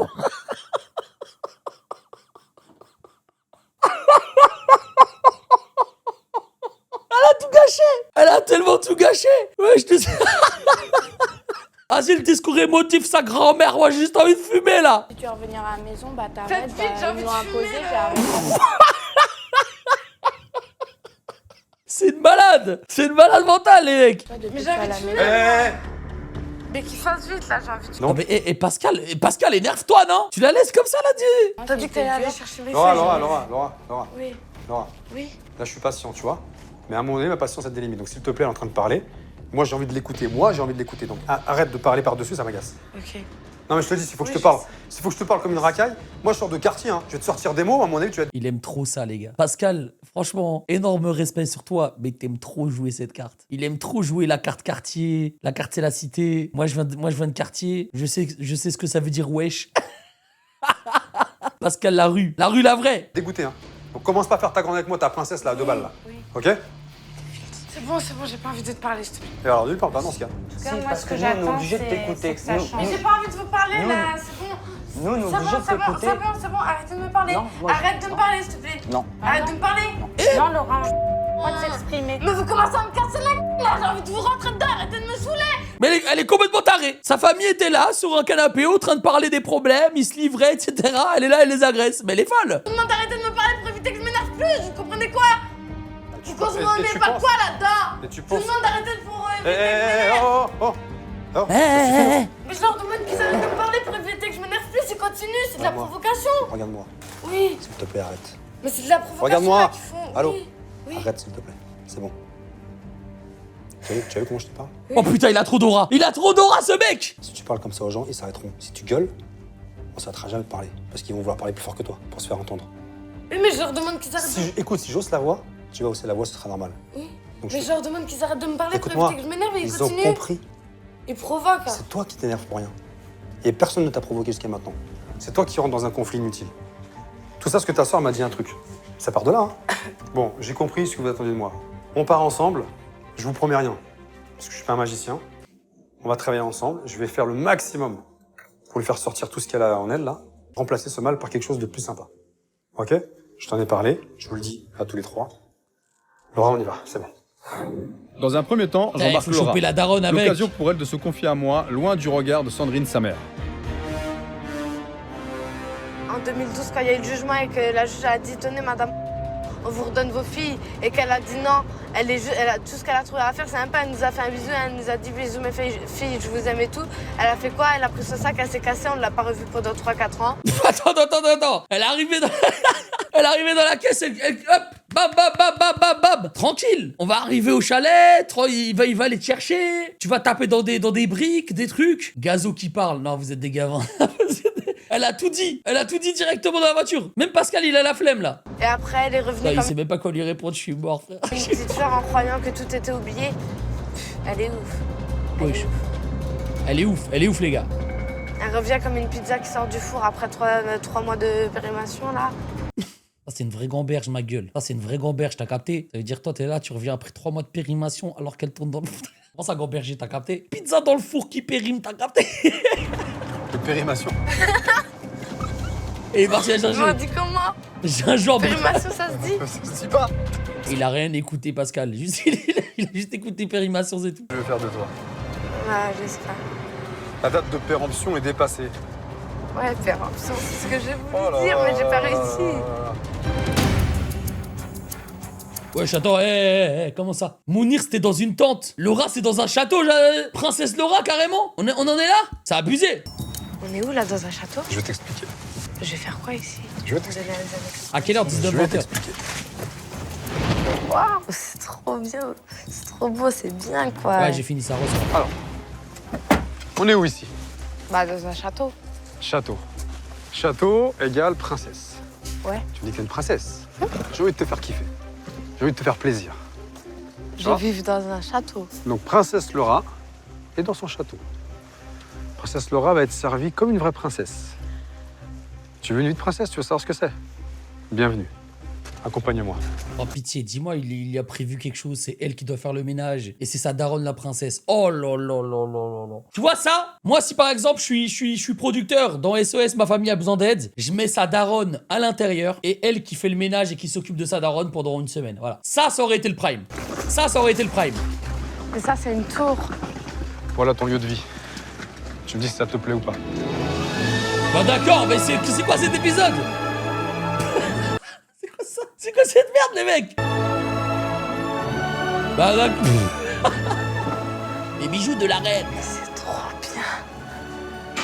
Elle a tout gâché. Elle a tellement tout gâché. Ouais, je te dis. Vas-y, le discours émotif, sa grand-mère. Moi, j'ai juste envie de fumer, là. Si tu veux revenir à la maison, bah Faites t'arrêtes. vite, Bah, j'ai envie ils de m'ont fumer, imposé, là. j'ai arrêté. C'est une malade. C'est une malade mentale, les mecs. Toi, depuis Mais que j'ai t'es à envie la de maison. fumer. Mais qu'il fasse vite là, j'ai envie de fumer. Non, mais et Pascal, énerve-toi, non? Tu la laisses comme ça, là, dis. Moi, T'as dit que t'allais j'étais aller dure. chercher mes Laura, feuilles. Laura. Oui, Laura, oui. là, je suis patient, tu vois. Mais à un moment donné, ma patience a des limites. Donc, s'il te plaît, elle est en train de parler. Moi, j'ai envie de l'écouter. Donc, arrête de parler par-dessus, ça m'agace. Ok. Non, mais je te dis, s'il faut que Oui, je te parle. S'il faut que je te parle comme une racaille, moi, je sors de quartier, hein. Je vais te sortir des mots, à mon avis, tu vas. Il aime trop ça, les gars. Pascal, franchement, énorme respect sur toi, mais t'aimes trop jouer cette carte. Il aime trop jouer la carte quartier. La carte, c'est la cité. Moi, je viens de quartier. Je sais ce que ça veut dire, wesh. Pascal, la rue, la vraie. Dégoûté, hein. Donc, commence pas à faire ta grande avec moi, ta princesse, là, à 2 balles, là. Oui. Ok? Et C'est bon, j'ai pas envie de te parler, s'il te plaît. alors, lui, parle pas dans ce cas. En tout Si, cas, moi, parce ce que que nous, on est j'attends, obligés de t'écouter. c'est que ça Nous- change. Mais j'ai pas envie de vous parler Nous, là, c'est bon. Nous, on est C'est obligés bon, de c'est bon, t'écouter. c'est bon, arrêtez de me parler. Non, moi, Arrête de me non. parler, s'il te plaît. Non. Arrête de me parler. Non, Laurent, pas de s'exprimer. Mais vous commencez à me casser la gueule là, j'ai envie de vous rentrer dedans, arrêtez de me saouler. Mais elle est complètement tarée. Sa famille était là, sur un canapé, en train de parler des problèmes, ils se livraient, etc. Elle est là, elle les agresse. Mais elle est folle. Je vous demande d'arrêter de me parler pour éviter que je m'énerve plus, vous comprenez quoi? Vous penses- comprenez et tu pas penses- quoi là-dedans? Et tu Je vous penses. demande d'arrêter de pour Eh, éviter que je eh, m'énerve. oh. Mais je leur demande qu'ils arrêtent de me parler pour éviter que je m'énerve plus, ils continuent, c'est de la Regarde-moi. provocation. Regarde-moi, Oui, s'il te plaît, arrête. mais c'est de la provocation Regarde-moi. là qu'ils font. Allô. Oui, oui. Arrête, s'il te plaît. C'est bon. Tu as vu comment je te parle? Oh putain, il a trop d'aura. Il a trop d'aura, ce mec. Si tu parles comme ça aux gens, ils s'arrêteront. Si tu gueules, on s'arrêtera jamais de parler. Parce qu'ils vont vouloir parler plus fort que toi, pour se faire entendre. Mais je leur demande qu'ils arrêtent de... Écoute, si j'ose la voix, tu vas hausser la voix, ce sera normal. Oui. Donc, Mais je leur demande qu'ils arrêtent de me parler pour Écoute-moi, éviter que je m'énerve et ils ils ont continuent. compris. Ils provoquent. C'est toi qui t'énerves pour rien. Et personne ne t'a provoqué jusqu'à maintenant. C'est toi qui rentres dans un conflit inutile. Tout ça, parce que ta soeur m'a dit un truc. Ça part de là, hein. Bon, j'ai compris ce que vous attendiez de moi. On part ensemble, je vous promets rien. Parce que je suis pas un magicien. On va travailler ensemble, je vais faire le maximum pour lui faire sortir tout ce qu'elle a en elle, là. Remplacer ce mal par quelque chose de plus sympa. Ok? Je t'en ai parlé, je vous le dis à tous les trois. Laura, on y va, c'est bon. Dans un premier temps, Il j'embarque faut Laura. choper la daronne avec. L'occasion pour elle de se confier à moi, loin du regard de Sandrine, sa mère. En 2012, quand il y a eu le jugement et que la juge a dit tenez madame, on vous redonne vos filles, et qu'elle a dit non, tout ce qu'elle a trouvé à faire, c'est même pas, elle nous a fait un bisou, elle nous a dit bisous mes filles, je vous aime et tout. Elle a fait quoi? Elle a pris son sac, elle s'est cassée, on ne l'a pas revue pendant 3-4 ans. Attends. Elle est arrivée dans... Elle est arrivée dans la caisse, hop, bam. Tranquille. On va arriver au chalet, il va aller te chercher. Tu vas taper dans des briques, des trucs. Gazo qui parle. Non, vous êtes des gavins. Elle a tout dit directement dans la voiture. Même Pascal, il a la flemme, là. Et après, elle est revenue Il comme sait même pas quoi lui répondre, je suis mort, frère. une petite fleur en croyant que tout était oublié. Elle est ouf. Wesh. Elle est ouf, les gars. Elle revient comme une pizza qui sort du four après 3 mois de périmation, là. Ça, c'est une vraie gamberge, ma gueule. Ça, c'est une vraie gamberge, t'as capté? Ça veut dire, toi, t'es là, tu reviens après 3 mois de périmation alors qu'elle tourne dans le four. Comment ça, gamberger, t'as capté? Pizza dans le four qui périme, t'as capté? De périmation. Et il est parti à On chercher. dit comment? Gingembre. Périmation, ça se dit? Ça se dit pas. Il a rien écouté, Pascal. Il a juste écouté périmation, c'est tout. Je vais faire de toi. Ouais, j'espère. La date de péremption est dépassée. Ouais, péremption, c'est ce que j'ai voulu Oh là dire, mais j'ai pas là réussi. là. Wesh, attends, comment ça? Mounir, c'était dans une tente. Laura, c'est dans un château. Princesse Laura, carrément. On en est là? C'est abusé. On est où, là, dans un château? Je vais t'expliquer. Je vais faire quoi ici? Je vais Vous allez à les annexes. À quelle heure? Je vais 19h. t'expliquer. Waouh, c'est trop bien. C'est trop beau, c'est bien, quoi. Ouais, j'ai fini ça, reçoit. On est où ici? Bah, dans un château. Château. Château égale princesse. Ouais. Tu me dis que t'es une princesse. J'ai envie de te faire kiffer. J'ai envie de te faire plaisir. Je vais vivre dans un château. Donc princesse Laura est dans son château. Princesse Laura va être servie comme une vraie princesse. Tu veux une vie de princesse? Tu veux savoir ce que c'est? Bienvenue. accompagne-moi. Oh pitié, dis-moi, il a prévu quelque chose, c'est elle qui doit faire le ménage. Et c'est sa daronne la princesse. Oh là là là là là. Tu vois ça? Moi, si par exemple je suis producteur dans SOS, ma famille a besoin d'aide, je mets sa daronne à l'intérieur et elle qui fait le ménage et qui s'occupe de sa daronne pendant une semaine. Voilà. Ça aurait été le prime. Ça aurait été le prime. Mais ça, c'est une tour. Voilà ton lieu de vie. Tu me dis si ça te plaît ou pas. Bah d'accord, mais c'est quoi cet épisode? C'est quoi ça? C'est quoi cette merde, les mecs? Bah d'accord. Les bijoux de la reine. C'est trop bien.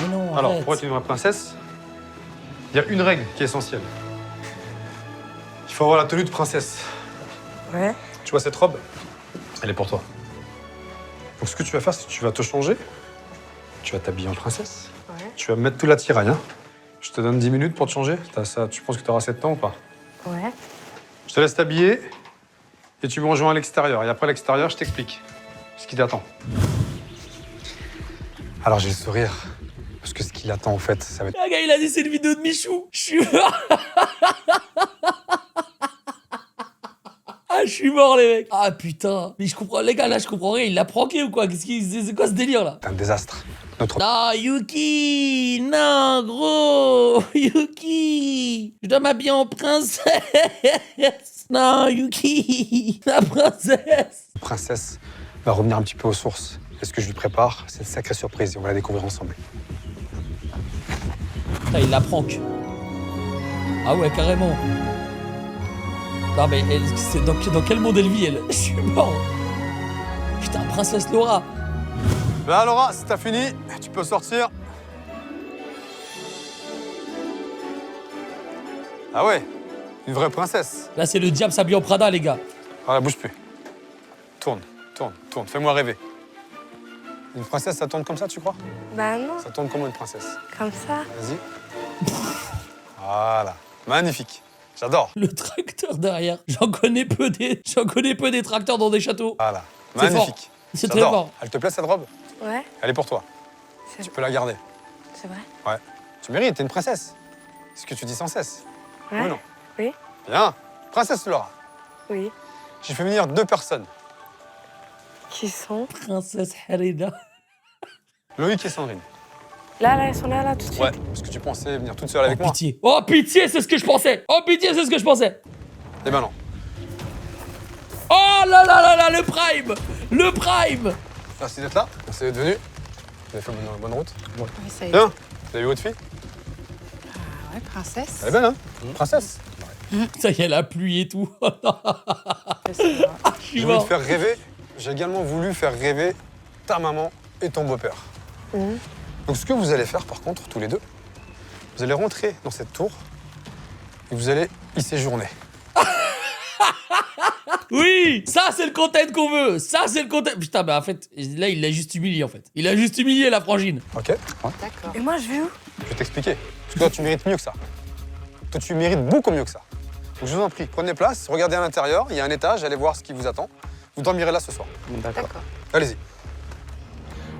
Mais non, Alors, arrête. pour être une vraie princesse, il y a une règle qui est essentielle. Il faut avoir la tenue de princesse. Ouais. Tu vois cette robe? Elle est pour toi. Donc ce que tu vas faire, c'est que tu vas te changer. Tu vas t'habiller en princesse. Ouais. Tu vas mettre tout l'attirail. Hein. Je te donne 10 minutes pour te changer. Tu penses que tu auras assez de temps ou pas? Ouais. Je te laisse t'habiller et tu me rejoins à l'extérieur. Et après à l'extérieur, je t'explique ce qui t'attend. Alors j'ai le sourire. Parce que ce qui l'attend, en fait, ça va être... Le gars, il a dit c'est une vidéo de Michou. Je suis mort. Ah, je suis mort, les mecs. Ah, putain. Mais je comprends, les gars, là, je comprends rien. Il l'a pranké ou quoi? C'est quoi ce délire, là? un désastre. Notre... Non, Yuki. Non, gros. Yuki. Je dois m'habiller en princesse. Non, Yuki. La princesse. princesse va revenir un petit peu aux sources. Et ce que je lui prépare, c'est une sacrée surprise. Et on va la découvrir ensemble. Putain, il la prank. Ah ouais, carrément. Non mais c'est dans quel monde elle vit, elle? Je suis mort. Putain, princesse Laura. Là, Laura, si t'as fini, tu peux sortir. Ah ouais, une vraie princesse. Là, c'est le diable s'habille en Prada, les gars. Voilà, bouge plus. Tourne, tourne, tourne. Fais-moi rêver. Une princesse, ça tourne comme ça, tu crois? Bah non, Ça tourne comment une princesse? comme ça. Vas-y. Voilà, magnifique. J'adore. Le tracteur derrière. J'en connais peu des tracteurs dans des châteaux. Voilà, C'est fort. magnifique. C'est très J'adore. fort. Elle te plaît cette robe? Ouais, Elle est pour toi. c'est Tu peux la garder. c'est vrai. Ouais. Tu mérites, t'es une princesse. C'est ce que tu dis sans cesse. Ouais. Oui ou non? Oui. Bien. Princesse Laura. Oui. J'ai fait venir 2 personnes. Qui sont? Princesse Harida. Loïc et Sandrine. Là, ils sont là, tout de suite. Ouais, parce que tu pensais venir toute seule avec Oh moi. pitié. Oh pitié, c'est ce que je pensais. Oh pitié, c'est ce que je pensais. Et ben non. Oh là là là là, le prime. Le prime. Merci d'être là. Merci d'être venu. Vous avez fait bonne route. Oui, ça y est. Bien. Vous avez vu votre fille? Ouais, princesse. Elle est belle, hein? Princesse. Ça y est, la pluie et tout. Je suis J'ai voulu te mort. faire rêver. J'ai également voulu faire rêver ta maman et ton beau-père. Donc ce que vous allez faire, par contre, tous les deux, vous allez rentrer dans cette tour et vous allez y séjourner. Oui, ça c'est le content qu'on veut. Ça c'est le content. Putain, bah en fait, là il l'a juste humilié en fait. Il a juste humilié la frangine. Ok? D'accord. Et moi, je vais où? Je vais t'expliquer. Parce que toi, tu mérites mieux que ça. Toi, tu mérites beaucoup mieux que ça. Donc je vous en prie, prenez place, regardez à l'intérieur, il y a un étage, allez voir ce qui vous attend. Vous dormirez là ce soir. D'accord. Allez-y.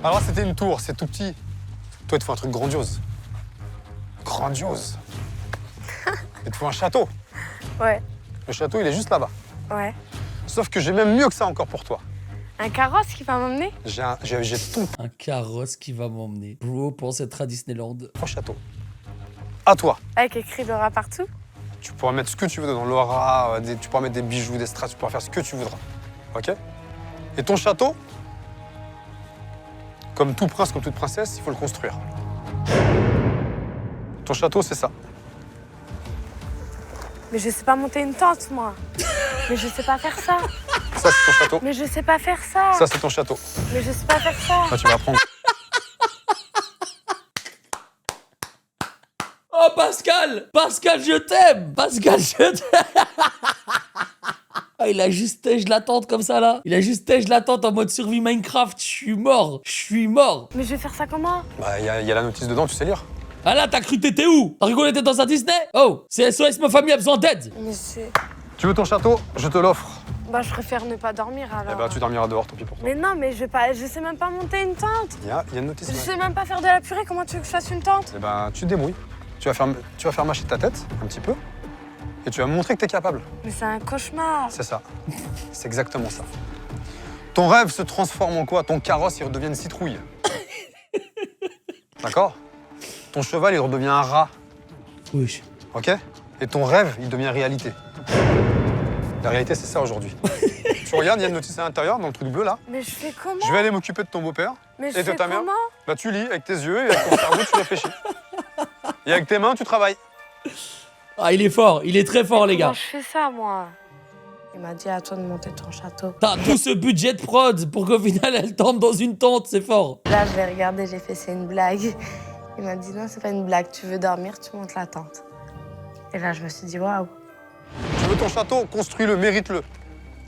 Alors là, c'était une tour, c'est tout petit. Toi, il te faut un truc grandiose. Grandiose. Il te faut un château. Ouais. Le château, il est juste là-bas. Ouais. Sauf que j'ai même mieux que ça encore pour toi. Un carrosse qui va m'emmener? J'ai ton Un carrosse qui va m'emmener. Bro, pense être à Disneyland. propre château. À toi. Avec écrit Laura partout? Tu pourras mettre ce que tu veux dedans. Laura, tu pourras mettre des bijoux, des strass, tu pourras faire ce que tu voudras. Ok? Et ton château, comme tout prince, comme toute princesse, il faut le construire. Ton château, c'est ça. Mais je sais pas monter une tente, moi. Mais je sais pas faire ça. Ça, c'est ton château. Mais je sais pas faire ça. Ça, c'est ton château. Mais je sais pas faire ça. Là, tu vas apprendre. Oh Pascal! Pascal, je t'aime! Pascal, je t'aime! Ah, il a juste tège la tente comme ça là. Il a juste tège la tente en mode survie Minecraft. Je suis mort. Je suis mort. Mais je vais faire ça comment? Bah, il y a la notice dedans, tu sais lire. Ah là, t'as cru que t'étais où? T'as rigolé, t'étais dans un Disney? Oh, c'est SOS, ma famille a besoin d'aide. Mais c'est... Tu veux ton château? Je te l'offre. Bah, je préfère ne pas dormir alors. Eh ben, tu dormiras dehors, tant pis pour toi. Mais non, mais je sais même pas monter une tente. Il y a une notice. Je là. sais même pas faire de la purée. Comment tu veux que je fasse une tente? Eh ben, tu te débrouilles. Tu vas faire mâcher ta tête un petit peu. Et tu vas me montrer que t'es capable. Mais c'est un cauchemar. C'est ça. C'est exactement ça. Ton rêve se transforme en quoi? Ton carrosse, il redevient une citrouille. D'accord? Ton cheval, il redevient un rat. Oui. Ok? Et ton rêve, il devient réalité. La réalité, c'est ça aujourd'hui. Tu regardes, il y a une notice à l'intérieur, dans le truc bleu, là. Mais je fais comment? Je vais aller m'occuper de ton beau-père Mais je et de fais ta mère. comment? Bah, tu lis avec tes yeux et avec ton cerveau, tu réfléchis. Et avec tes mains, tu travailles. Ah, il est fort, il est très fort, les gars. Comment je fais ça, moi? Il m'a dit à toi de monter ton château. T'as tout ce budget de prod pour qu'au final, elle tombe dans une tente, c'est fort. Là, je l'ai regardé, j'ai fait c'est une blague. Il m'a dit non, c'est pas une blague, tu veux dormir, tu montes la tente. Et là, je me suis dit waouh. Tu veux ton château, construis-le, mérite-le.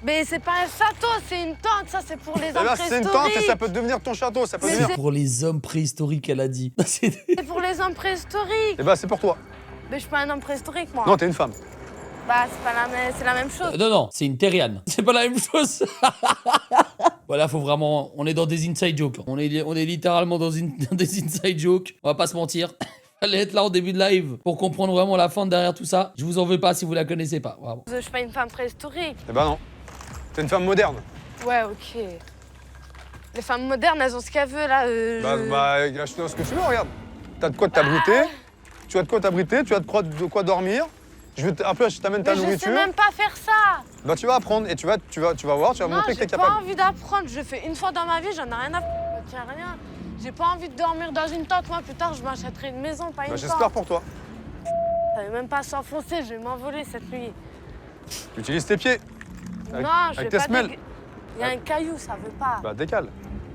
Mais c'est pas un château, c'est une tente, ça c'est pour les Et hommes là, c'est une tente et ça préhistoriques. peut devenir ton château, ça peut Mais devenir. c'est- Pour les hommes préhistoriques, elle a dit. C'est pour les hommes préhistoriques. Et bah, c'est pour toi. Mais je suis pas un homme préhistorique, moi. Non, t'es une femme. Bah, c'est pas la même, c'est la même chose. Non, c'est une terriane. C'est pas la même chose. Voilà, faut vraiment... On est dans des inside jokes. On est littéralement dans des inside jokes. On va pas se mentir. Fallait être là au début de live pour comprendre vraiment la fin derrière tout ça. Je vous en veux pas si vous la connaissez pas. Bravo. Je suis pas une femme préhistorique. Eh ben non. T'es une femme moderne. Ouais, ok. Les femmes modernes, elles ont ce qu'elles veulent, là. Achète ce que tu veux, regarde. T'as de quoi t'abriter. Tu as de quoi t'abriter, tu as de quoi dormir. Après, je t'amène ta Mais je sais nourriture. même pas faire ça. Bah, tu vas apprendre et tu vas voir, tu vas Non, montrer que j'ai t'es pas capable. envie d'apprendre. Je fais une fois dans ma vie, j'en ai rien à faire. Je tiens rien. J'ai pas envie de dormir dans une tente. Moi, plus tard, je m'achèterai une maison, pas une Bah, tente. j'espère pour toi. Ça veut même pas s'enfoncer, je vais m'envoler cette nuit. Tu utilises tes pieds. Avec- Non, je vais avec tes pas... semelles. Il y a un caillou, ça veut pas. Bah, décale.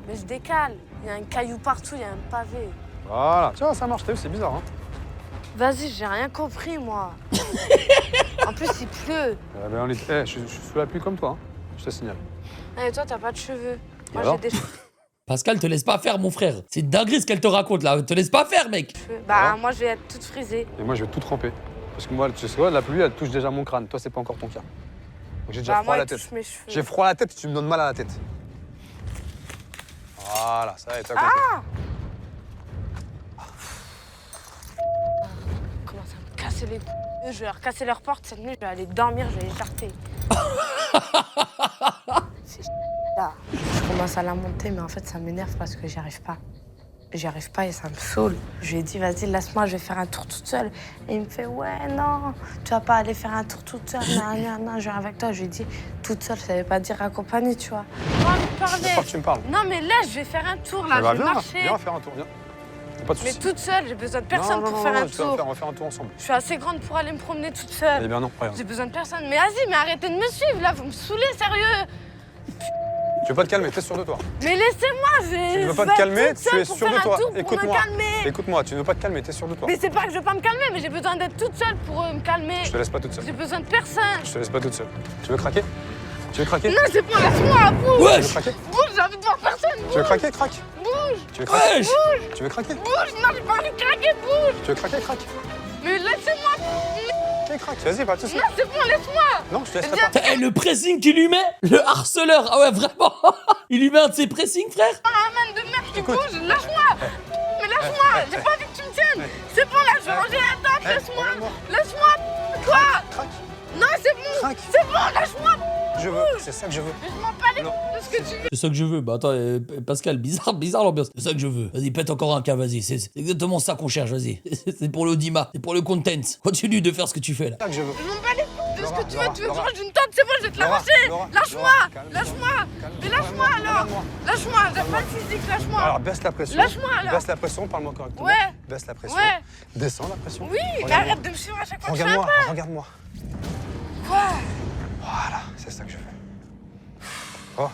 Mais je décale. Il y a un caillou partout, il y a un pavé. Voilà. Tiens, ça marche, t'as vu, c'est bizarre, hein. Vas-y, j'ai rien compris, moi. En plus, il pleut. Eh ben, je suis sous la pluie comme toi, hein. Je te signale. Et toi, t'as pas de cheveux. Moi, alors j'ai des cheveux. Pascal, te laisse pas faire, mon frère. C'est une dinguerie ce qu'elle te raconte là. Te laisse pas faire, mec. Bah, Alors moi, je vais être toute frisée. Et moi, je vais tout tremper. Parce que moi, tu sais quoi, la pluie, elle touche déjà mon crâne. Toi, c'est pas encore ton cas. Donc, j'ai déjà Bah, froid moi, à la il tête. touche mes cheveux. J'ai froid à la tête et tu me donnes mal à la tête. Voilà, ça y est, t'as compris. Comment ça me casser les couilles. Je vais leur casser leur porte cette nuit, je vais aller dormir, je vais les jarter. C'est là. Je commence à la monter, mais en fait, ça m'énerve parce que j'y arrive pas. J'y arrive pas et ça me saoule. Je lui ai dit, vas-y, laisse-moi, je vais faire un tour toute seule. Et il me fait, ouais, non, tu vas pas aller faire un tour toute seule. Non, je viens avec toi. Je lui ai dit, toute seule, ça veut pas dire accompagnée, tu vois. J'ai pas envie de parler. Faut pas que tu me parles. Non, mais là, je vais faire un tour, là, Eh ben, je vais viens, marcher. viens faire un tour, viens. Pas de Mais soucis. toute seule, j'ai besoin de personne non, pour faire un tu tour. vas on va faire un tour ensemble. Je suis assez grande pour aller me promener toute seule. Eh bien non, regarde. J'ai besoin de personne. Mais vas-y, mais arrêtez de me suivre, là, vous me saoulez, sérieux. Tu veux pas te calmer, t'es sûr de toi. Mais laissez-moi, je Tu ne veux pas vais te calmer, toute seule tu es pour sûr faire de toi. un tour pour me Écoute-moi. calmer. Écoute-moi, tu ne veux pas te calmer, t'es sûr de toi. Mais c'est pas que je veux pas me calmer, mais j'ai besoin d'être toute seule pour me calmer. Je te laisse pas toute seule. J'ai besoin de personne. Je te laisse pas toute seule. Tu veux craquer? Tu veux craquer? Non, c'est pas, laisse-moi, bouge. Tu veux Wesh. craquer? Bouge, j'ai envie de voir personne. Tu veux Bouge, craquer? Craque. bouge, Tu veux craquer? Wesh. Tu veux craquer? bouge. Non, j'ai pas envie de craquer, bouge. Tu veux craquer? Craque. Mais laissez-moi. Ok, craque. Vas-y, pas de soucis. Non, c'est bon, laisse-moi. Non, je te laisserai pas. Eh, le pressing qu'il lui met. Le harceleur. Ah ouais, vraiment. Il lui met un de ses pressings, frère. Un man de merde qui bouge, lâche-moi. Mais lâche-moi, j'ai pas envie que tu me tiennes. C'est bon, là, je vais ranger la table, laisse-moi. Regarde-moi. Laisse-moi. Quoi? Craque. Non, c'est bon. Craque. C'est bon, lâche-moi. Je veux. C'est ça que je veux. Mais je m'en bats les Non. couilles de ce que tu veux. C'est ça que je veux. Bah attends, Pascal, bizarre l'ambiance. C'est ça que je veux. Vas-y, pète encore un cas, vas-y. C'est exactement ça qu'on cherche, vas-y. C'est pour l'audimat, c'est pour le content. Continue de faire ce que tu fais là. C'est ça que je veux. Je m'en bats les couilles de ce Laura, que tu veux. Laura, Tu veux que je Laura. range une tente, c'est bon, je vais te Laura, l'arracher. Laura, Lâche-moi. Laura, calme-toi. Lâche-moi. Calme-toi. Mais lâche-moi alors. Regarde-moi. Lâche-moi, j'ai pas le physique, lâche-moi. Alors baisse la pression. Lâche-moi, alors. Baisse la pression, parle-moi correctement. Ouais. Baisse la pression. Ouais. Descends la pression. Oui, mais Regarde-moi. arrête de me suivre à chaque fois que je fais un Regarde-moi, pas. regarde-moi. Quoi? Voilà, c'est ça que je veux. Oh,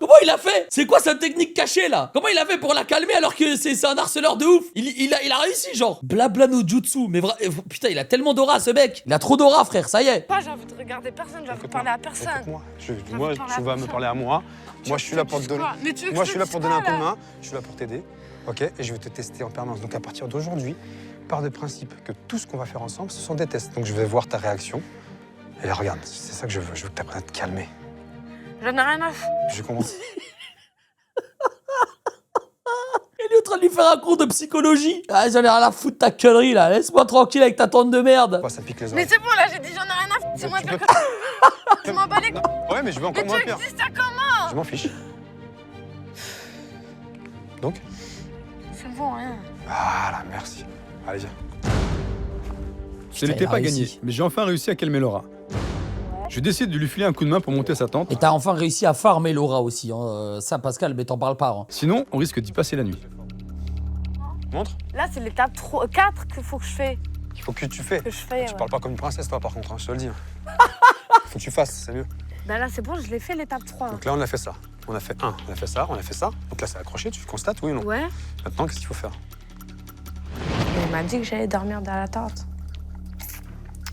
Comment il a fait? C'est quoi sa technique cachée là? Comment il a fait pour la calmer alors que c'est un harceleur de ouf? Il a réussi, genre. Blabla no jutsu. Mais putain, il a tellement d'aura ce mec. Il a trop d'aura, frère, ça y est. Pas, j'ai envie de regarder personne, j'ai envie de parler à personne. Écoute-moi. envie Moi, de parler à tu vas me personne. parler à moi. Moi, je suis là pour te donner. Mais tu veux que Moi, je je suis te là pour dise donner un quoi, coup de là? main. Je suis là pour t'aider. Ok? Et je vais te tester en permanence. Donc, à partir d'aujourd'hui, pars de principe que tout ce qu'on va faire ensemble, ce sont des tests. Donc, je vais voir ta réaction. Et regarde, c'est ça que je veux. Je veux que tu apprennes à te calmer. J'en ai rien à foutre. Je commence. Il est en train de lui faire un cours de psychologie. Ah, j'en ai rien à foutre de ta connerie là. Laisse-moi tranquille avec ta tante de merde. Pourquoi ça pique les Mais oreilles? c'est bon, là, j'ai dit j'en ai rien à foutre. C'est moi Tu peux- Je m'en bats les couilles. Ouais, mais je vais encore Mais moins tu pire. existes à comment? Je m'en fiche. Donc? C'est bon, rien. Voilà, merci. Allez, viens. Ce n'était pas gagné, mais j'ai enfin réussi à calmer Laura. Je décide de lui filer un coup de main pour monter sa tente. Et t'as enfin réussi à farmer Laura aussi. Hein. Ça, Pascal, mais t'en parles pas. Hein. Sinon, on risque d'y passer la nuit. Montre. Là, c'est l'étape 4 qu'il faut que je fais. Il faut que tu fais. Que je fais, Tu ouais. parles pas comme une princesse, toi, par contre, hein, je te le dis. Faut que tu fasses, c'est mieux. Ben là, c'est bon, je l'ai fait l'étape 3. Donc là, on a fait ça. On a fait un, on a fait ça, on a fait ça. Donc là, c'est accroché, tu constates, oui ou non? Ouais. Maintenant, qu'est-ce qu'il faut faire? Et il m'a dit que j'allais dormir dans la tente.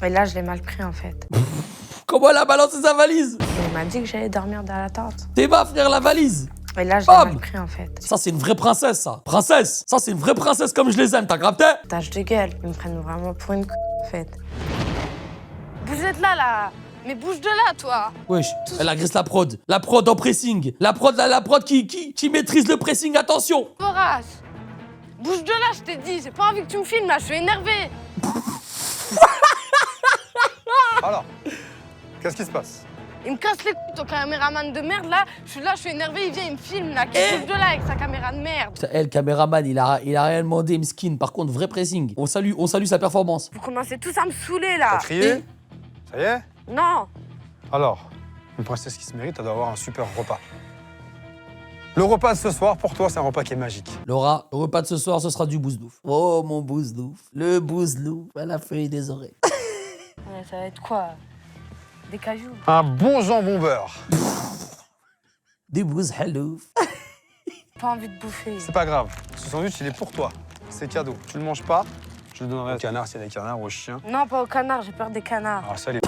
Et là, je l'ai mal pris en fait. Comment elle a balancé sa valise? Et il m'a dit que j'allais dormir dans la tente. T'es bas, frère, la valise. Et là, je l'ai Bam mal pris en fait. Ça, c'est une vraie princesse, ça. Princesse. Ça, c'est une vraie princesse comme je les aime. T'as capté? Tâche de gueule, ils me prennent vraiment pour une en fait. Vous êtes là. Mais bouge de là, toi. Wesh, elle agresse la prod. La prod en pressing. La prod qui maîtrise le pressing, attention. Horace. Bouge de là, je t'ai dit. J'ai pas envie que tu me filmes, là. Je suis énervée. Alors, qu'est-ce qui se passe? Il me casse les couilles, ton caméraman de merde, là. Je suis énervée, il vient, il me filme, là. Qui bouge de là avec sa caméra de merde. Putain, le caméraman, il a rien demandé, Mskin. Par contre, vrai pressing. On salue sa performance. Vous commencez tous à me saouler, là. T'as crié? Ça y est? Non. Alors, une princesse qui se mérite, elle doit avoir un super repas. Le repas de ce soir, pour toi, c'est un repas qui est magique. Laura, le repas de ce soir, ce sera du bouslouf. Oh, mon bouslouf. Le bouslouf à la feuille des oreilles. Ouais, ça va être quoi? Des cajous. Un bon jambon beurre. Des bouslouf. Pas envie de bouffer. C'est pas grave. Ce sandwich, il est pour toi. C'est cadeau. Tu le manges pas, je le donnerai au canard s'il y a des canards ou au chien. Non, pas au canard, j'ai peur des canards. Alors ça, les...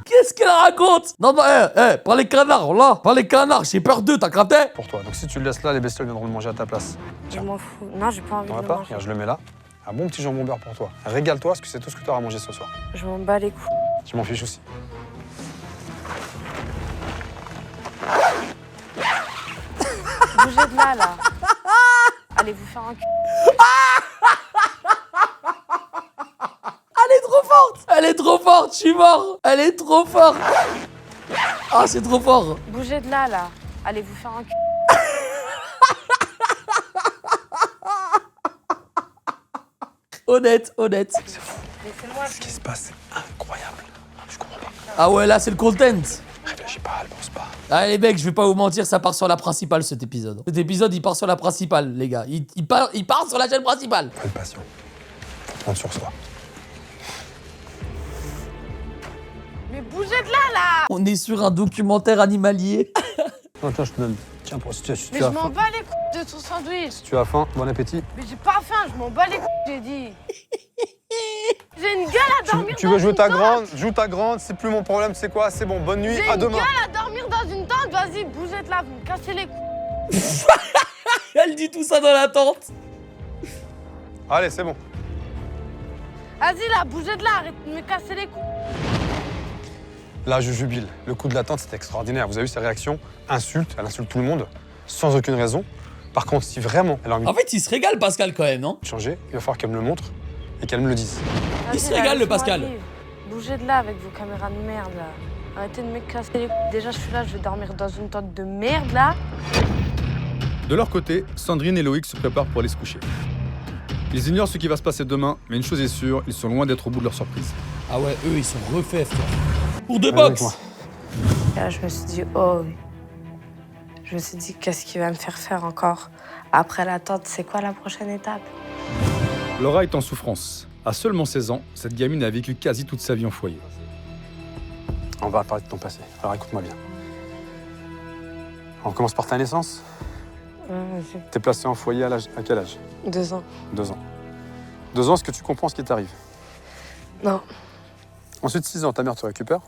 Qu'est-ce qu'elle raconte? Non, par les canards, là. Par les canards, j'ai peur d'eux, t'as capté? pour toi. Donc si tu le laisses là, les bestioles viendront le manger à ta place. Je m'en fous. Non, j'ai pas envie T'en de as le pas? manger. Regarde, je le mets là. Un bon petit jambon beurre pour toi. Régale-toi, parce que c'est tout ce que tu auras mangé ce soir. Je m'en bats les couilles. Je m'en fiche aussi. Bougez de là. Allez vous faire un cul. Elle est trop forte! Elle est trop forte, je suis mort! Elle est trop forte! Ah, c'est trop fort! Bougez de là. Allez vous faire un cul. Honnête. Laissez-moi. Ce qui se passe, c'est incroyable. Je comprends pas. Ah ouais, là, c'est le content. Réfléchis pas, elle pense pas. Ah, les mecs, je vais pas vous mentir, ça part sur la principale, cet épisode. Cet épisode, il part sur la principale, les gars. Il part sur la chaîne principale. Faut être patient. Faut prendre sur soi. Mais bougez de là. On est sur un documentaire animalier. Non, tiens, je te donne. Tiens, pour si tu Mais je as m'en faim. bats les couilles de ton sandwich. Si tu as faim, bon appétit. Mais j'ai pas faim, je m'en bats les couilles, j'ai dit. J'ai une gueule à dormir Tu dans veux jouer une ta tente. grande, joue ta grande, c'est plus mon problème, c'est quoi? C'est bon, bonne nuit, J'ai à une demain. gueule à dormir dans une tente, vas-y, bougez de là, vous me cassez les couilles. Elle dit tout ça dans la tente. Allez, c'est bon. Vas-y là, bougez de là, arrête de me casser les couilles. Là, je jubile. Le coup de la tente, c'était extraordinaire. Vous avez vu sa réaction? Insulte, elle insulte tout le monde, sans aucune raison. Par contre, si vraiment elle a envie En fait, il se régale, Pascal, quand même, non? de changer, il va falloir qu'elle me le montre et qu'elle me le dise. Il se Vas-y, là, régale, le laisse-moi Pascal. vivre. Bougez de là avec vos caméras de merde là. Arrêtez de me casser les couilles. Déjà, je suis là, je vais dormir dans une tente de merde là. De leur côté, Sandrine et Loïc se préparent pour aller se coucher. Ils ignorent ce qui va se passer demain, mais une chose est sûre, ils sont loin d'être au bout de leur surprise. Ah ouais, eux, ils sont refaits, frère. Pour de Allez, avec boxe. moi. Et là, je me suis dit, oh oui. Je me suis dit, qu'est-ce qu'il va me faire encore? Après la tente, c'est quoi la prochaine étape? Laura est en souffrance. À seulement 16 ans, cette gamine a vécu quasi toute sa vie en foyer. On va parler de ton passé. Alors écoute-moi bien. On commence par ta naissance. Vas-y. T'es placé en foyer à quel âge? 2 ans. 2 ans. 2 ans, est-ce que tu comprends ce qui t'arrive? Non. Ensuite, 6 ans, ta mère te récupère.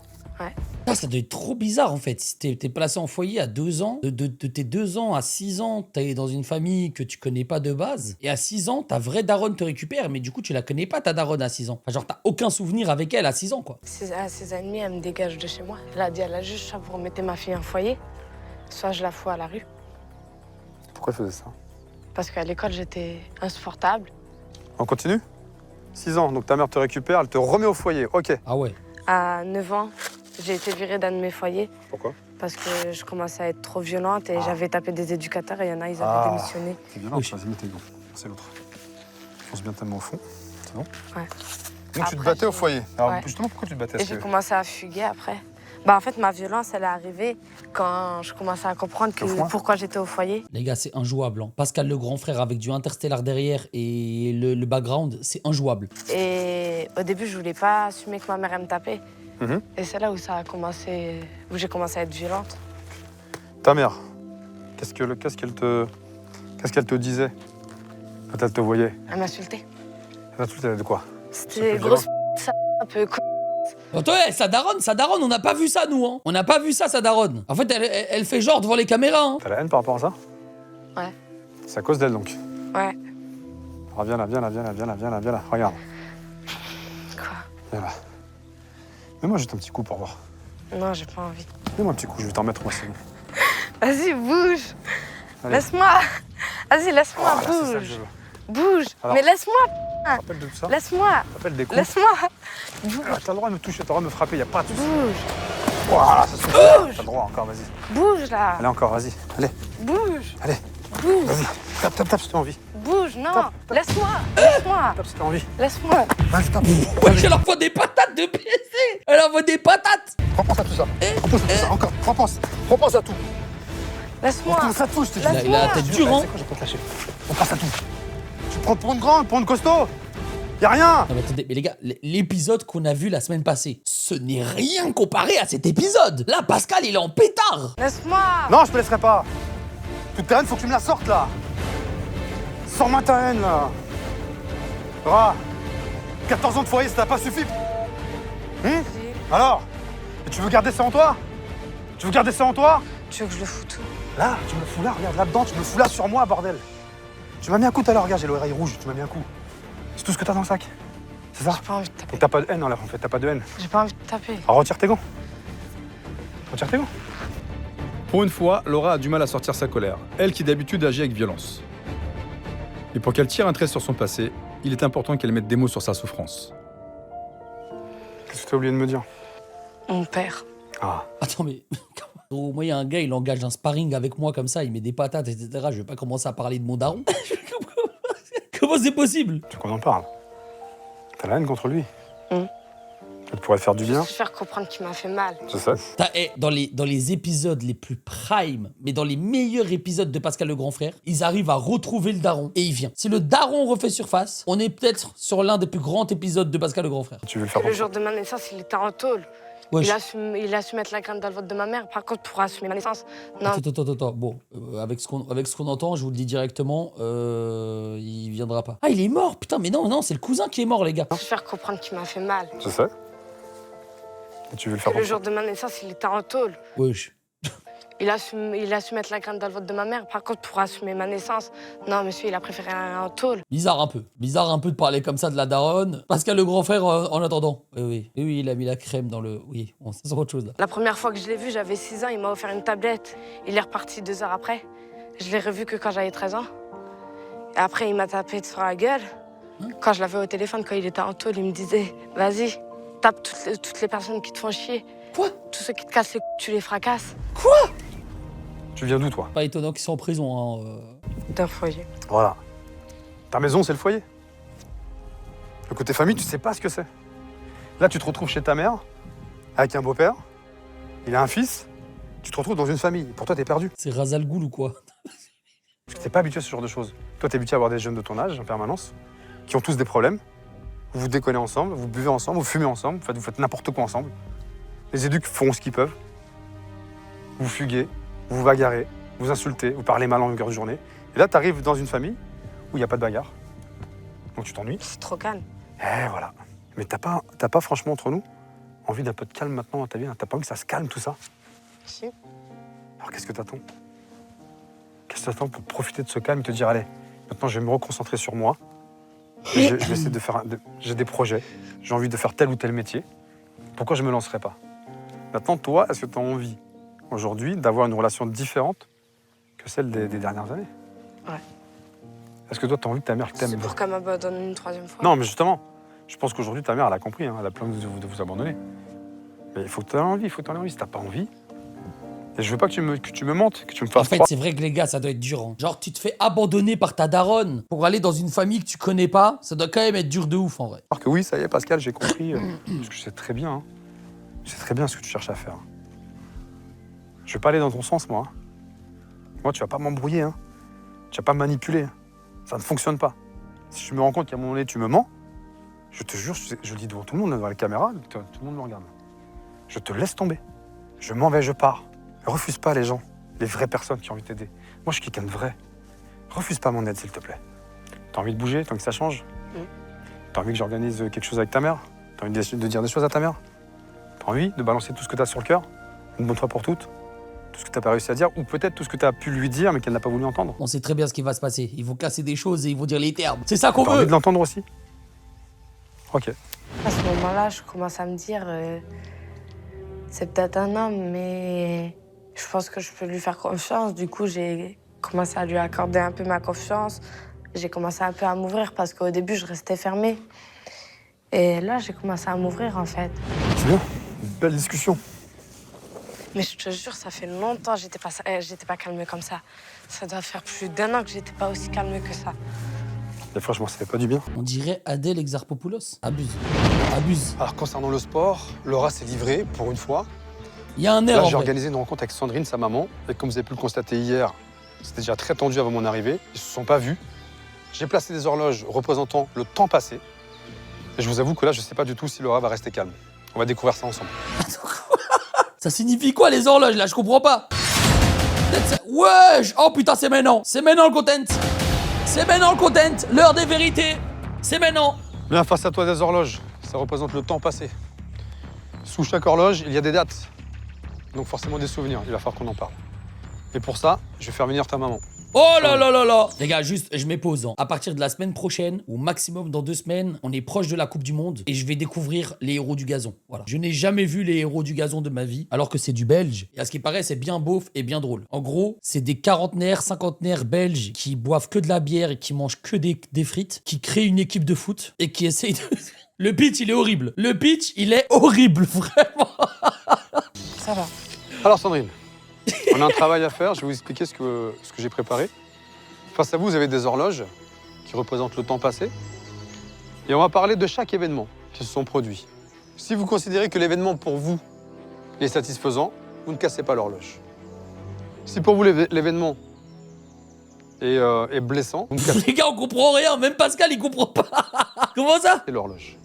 Ah, ça doit être trop bizarre, en fait. Si t'es placé en foyer à 2 ans, de tes 2 ans à 6 ans, t'es dans une famille que tu connais pas de base. Et à 6 ans, ta vraie daronne te récupère, mais du coup, tu la connais pas, ta daronne, à 6 ans. Enfin, genre, t'as aucun souvenir avec elle à 6 ans, quoi. À 6 ans et demi, elle me dégage de chez moi. Elle a dit à la juge, soit vous remettez ma fille en foyer, soit je la fous à la rue. Pourquoi elle faisait ça? Parce qu'à l'école, j'étais insupportable. On continue? 6 ans, donc ta mère te récupère, elle te remet au foyer, ok. Ah ouais. À 9 ans, j'ai été virée d'un de mes foyers Pourquoi? parce que je commençais à être trop violente et j'avais tapé des éducateurs et il y en a, ils avaient démissionné. C'est violent, vas-y, mets tes gants. C'est l'autre. Fonce bien tellement au fond, c'est bon? Ouais. Donc tu te Après, battais au foyer. Alors ouais. justement, pourquoi tu te battais? Et j'ai commencé à fuguer après. Bah en fait, ma violence, elle est arrivée quand je commençais à comprendre pourquoi j'étais au foyer. Les gars, c'est injouable. Hein. Pascal le grand frère avec du Interstellar derrière et le background, c'est injouable. Et au début, je voulais pas assumer que ma mère elle me tapait. Mhm. Et c'est là où ça a commencé, où j'ai commencé à être violente. Ta mère, qu'est-ce qu'elle te disait quand elle te voyait? Elle m'insultait. Elle t'insultait de quoi? C'était grosse ça un peu. Attends, sa daronne, on n'a pas vu ça, nous. Hein. On n'a pas vu ça, sa daronne. En fait, elle fait genre devant les caméras. Hein. T'as la haine par rapport à ça? Ouais. C'est à cause d'elle, donc? Ouais. Ah, viens là, regarde. Quoi? Viens là. Mets-moi juste un petit coup pour voir. Non, j'ai pas envie. Mets-moi un petit coup, je vais t'en mettre, moi, c'est bon. Vas-y, bouge. Allez. Laisse-moi. Vas-y, laisse-moi, Voilà, c'est ça que bouge. je veux. Bouge. Alors, Mais laisse-moi. Rappelle de tout ça. Laisse-moi. Rappelle des coups. Laisse-moi. Ah, t'as le droit de me toucher, t'as le droit de me frapper, y a pas de soucis. Bouge. Voilà, ça suffit. T'as le droit, encore, vas-y. Bouge là. Allez, encore, vas-y. Allez, Bouge. allez. Bouge. Vas-y. Tape si t'as envie. Bouge, non. Tape. Laisse-moi. Laisse-moi. Tape si t'as envie. Laisse-moi. Vas-y, tape. Ouais, elle envoie des patates de PC. Elle envoie des patates. Repense à tout ça. Repense à tout ça, encore. Repense à tout. Laisse-moi. Repense à tout, je te dis. Il a la tête dure, hein. C'est quoi, je vais pas te lâcher. Repense à tout. Tu te prends pour une grande, pour une costaud. Y'a rien. Non mais attendez, mais les gars, l'épisode qu'on a vu la semaine passée, ce n'est rien comparé à cet épisode. Là, Pascal, il est en pétard. Laisse-moi. Non, je te laisserai pas. Toute ta haine, faut que tu me la sortes, là. Sors-moi ta haine, là. Ra, 14 ans de foyer, ça t'a pas suffi. Alors? Et tu veux garder ça en toi? Tu veux garder ça en toi? Tu veux que je le foute où? Là, tu me fous là, regarde, là-dedans, tu me fous là sur moi, bordel. Tu m'as mis un coup tout à l'heure, regarde, j'ai l'oreille rouge, tu m'as mis un coup. C'est tout ce que t'as dans le sac. C'est ça? J'ai pas envie de taper. Donc t'as pas de haine, en fait, t'as pas de haine. J'ai pas envie de taper. Alors retire tes gants. Retire tes gants. Pour une fois, Laura a du mal à sortir sa colère, elle qui d'habitude agit avec violence. Et pour qu'elle tire un trait sur son passé, il est important qu'elle mette des mots sur sa souffrance. Qu'est-ce que t'as oublié de me dire? Mon père. Ah. Attends, mais... Au moins, il y a un gars, il engage un sparring avec moi comme ça, il met des patates, etc. Je vais pas commencer à parler de mon daron. Comment c'est possible? Tu veux qu'on en parle? T'as la haine contre lui. Elle pourrait te faire du bien. Juste faire comprendre qu'il m'a fait mal. Je sais. Dans les épisodes les plus prime, mais dans les meilleurs épisodes de Pascal le grand frère, ils arrivent à retrouver le daron et il vient. Si le daron refait surface, on est peut-être sur l'un des plus grands épisodes de Pascal le grand frère. Tu veux le faire Le jour de ma naissance, il était en tôle. Ouais, Il a su mettre la graine dans le ventre de ma mère. Par contre, pour assumer ma naissance, non. Attends. Bon, avec ce qu'on entend, je vous le dis directement, il viendra pas. Ah, il est mort, putain, mais non, c'est le cousin qui est mort, les gars. Juste faire comprendre qu'il m'a fait mal. Je sais. Et tu veux le faire Le jour de ma naissance, il était en tôle. Wesh. Il a su mettre la graine dans le ventre de ma mère. Par contre, pour assumer ma naissance, non, monsieur, il a préféré un en tôle. Bizarre un peu de parler comme ça de la daronne. Pascal le grand frère, en attendant. Oui, il a mis la crème dans le... Oui, on sait sur autre chose, là. La première fois que je l'ai vu, j'avais 6 ans, il m'a offert une tablette. Il est reparti 2 heures après. Je l'ai revu que quand j'avais 13 ans. Et après, il m'a tapé sur la gueule. Quand je l'avais au téléphone, quand il était en tôle, il me disait « Vas-y, tape toutes les personnes qui te font chier. Quoi? Tous ceux qui te cassent les couilles, tu les fracasses. » Quoi? Tu viens d'où, toi? Pas étonnant qu'ils soient en prison, hein. D'un foyer. Voilà. Ta maison, c'est le foyer. Le côté famille, tu sais pas ce que c'est. Là, tu te retrouves chez ta mère, avec un beau-père, il a un fils, tu te retrouves dans une famille. Pour toi, t'es perdu. C'est Razal Ghoul ou quoi? Parce que t'es pas habitué à ce genre de choses. Toi, t'es habitué à avoir des jeunes de ton âge, en permanence, qui ont tous des problèmes. Vous vous déconnez ensemble, vous buvez ensemble, vous fumez ensemble, vous faites n'importe quoi ensemble. Les éducs font ce qu'ils peuvent. Vous fuguez, vous vous bagarrez, vous insultez, vous parlez mal en longueur de journée. Et là, t'arrives dans une famille où il n'y a pas de bagarre. Donc tu t'ennuies. C'est trop calme. Eh voilà. Mais t'as pas franchement entre nous envie d'un peu de calme maintenant dans ta vie? T'as pas envie que ça se calme tout ça? Si. Alors qu'est-ce que t'attends? Qu'est-ce que t'attends pour profiter de ce calme et te dire allez, maintenant je vais me reconcentrer sur moi. Et je vais essayer de faire. J'ai des projets, j'ai envie de faire tel ou tel métier. Pourquoi je me lancerai pas? Maintenant, toi, est-ce que tu as envie aujourd'hui d'avoir une relation différente que celle des dernières années? Ouais. Est-ce que toi, t'as envie que ta mère t'aime? C'est pour qu'elle m'abandonne une 3e fois. Non, mais justement, je pense qu'aujourd'hui, ta mère, elle a compris, hein, elle a plein de vous abandonner. Mais il faut que tu aies envie, Si t'as pas envie, et je veux pas que tu me mentes, que tu me En fasses fait, croire. c'est vrai que les gars, ça doit être dur. Hein. Genre, tu te fais abandonner par ta daronne pour aller dans une famille que tu connais pas, ça doit quand même être dur de ouf en vrai. Alors que oui, ça y est, Pascal, j'ai compris, parce que je sais très bien, hein. Je sais très bien ce que tu cherches à faire. Je vais pas aller dans ton sens, moi. Moi, tu vas pas m'embrouiller, hein. Tu vas pas me manipuler. Ça ne fonctionne pas. Si je me rends compte qu'à un moment donné, tu me mens, je te jure, je le dis devant tout le monde, devant la caméra, tout le monde me regarde. Je te laisse tomber. Je m'en vais, je pars. Refuse pas les gens, les vraies personnes qui ont envie de t'aider. Moi, je suis quelqu'un de vrai. Refuse pas mon aide, s'il te plaît. T'as envie de bouger, t'as envie que ça change? T'as envie que j'organise quelque chose avec ta mère? T'as envie de dire des choses à ta mère? T'as envie de balancer tout ce que t'as sur le cœur? Une bonne fois pour toutes? Tout ce que t'as pas réussi à dire? Ou peut-être tout ce que t'as pu lui dire, mais qu'elle n'a pas voulu entendre? On sait très bien ce qui va se passer. Ils vont casser des choses et ils vont dire les termes. C'est ça qu'on T'as envie veut. de l'entendre aussi? Ok. À ce moment-là, je commence à me dire, c'est peut-être un homme, mais je pense que je peux lui faire confiance. Du coup, j'ai commencé à lui accorder un peu ma confiance. J'ai commencé un peu à m'ouvrir parce qu'au début, je restais fermée. Et là, j'ai commencé à m'ouvrir, en fait. C'est bien. Une belle discussion. Mais je te jure, ça fait longtemps que j'étais pas calmée comme ça. Ça doit faire plus d'1 an que j'étais pas aussi calmée que ça. Et franchement, ça fait pas du bien. On dirait Adèle Exarchopoulos. Abuse. Abuse. Alors, concernant le sport, Laura s'est livrée pour une fois. Il y a un air Là, en j'ai vrai. organisé une rencontre avec Sandrine, sa maman. Et comme vous avez pu le constater hier, c'était déjà très tendu avant mon arrivée. Ils se sont pas vus. J'ai placé des horloges représentant le temps passé. Et je vous avoue que là, je sais pas du tout si Laura va rester calme. On va découvrir ça ensemble. Ça signifie quoi les horloges là? Je comprends pas. Wesh! Oh putain, c'est maintenant. C'est maintenant le content. C'est maintenant le content. L'heure des vérités. C'est maintenant. Bien, face à toi, des horloges. Ça représente le temps passé. Sous chaque horloge, il y a des dates. Donc forcément des souvenirs. Il va falloir qu'on en parle. Et pour ça, je vais faire venir ta maman. Oh là là là là. Les gars, juste, je m'épose. Hein. À partir de la semaine prochaine, ou maximum dans 2 semaines, on est proche de la Coupe du Monde et je vais découvrir les héros du gazon. Voilà. Je n'ai jamais vu les héros du gazon de ma vie, alors que c'est du belge. Et à ce qui paraît, c'est bien beauf et bien drôle. En gros, c'est des quarantenaires, cinquantenaires belges qui boivent que de la bière et qui mangent que des frites, qui créent une équipe de foot et qui essayent de... Le pitch, il est horrible. Le pitch, il est horrible, vraiment. Ça va. Alors Sandrine, on a un travail à faire. Je vais vous expliquer ce que j'ai préparé. Face à vous, vous avez des horloges qui représentent le temps passé. Et on va parler de chaque événement qui se sont produits. Si vous considérez que l'événement pour vous est satisfaisant, vous ne cassez pas l'horloge. Si pour vous l'événement est blessant, vous ne cassez Les gars, on comprend rien. Même Pascal, il comprend pas. Comment ça? l'horloge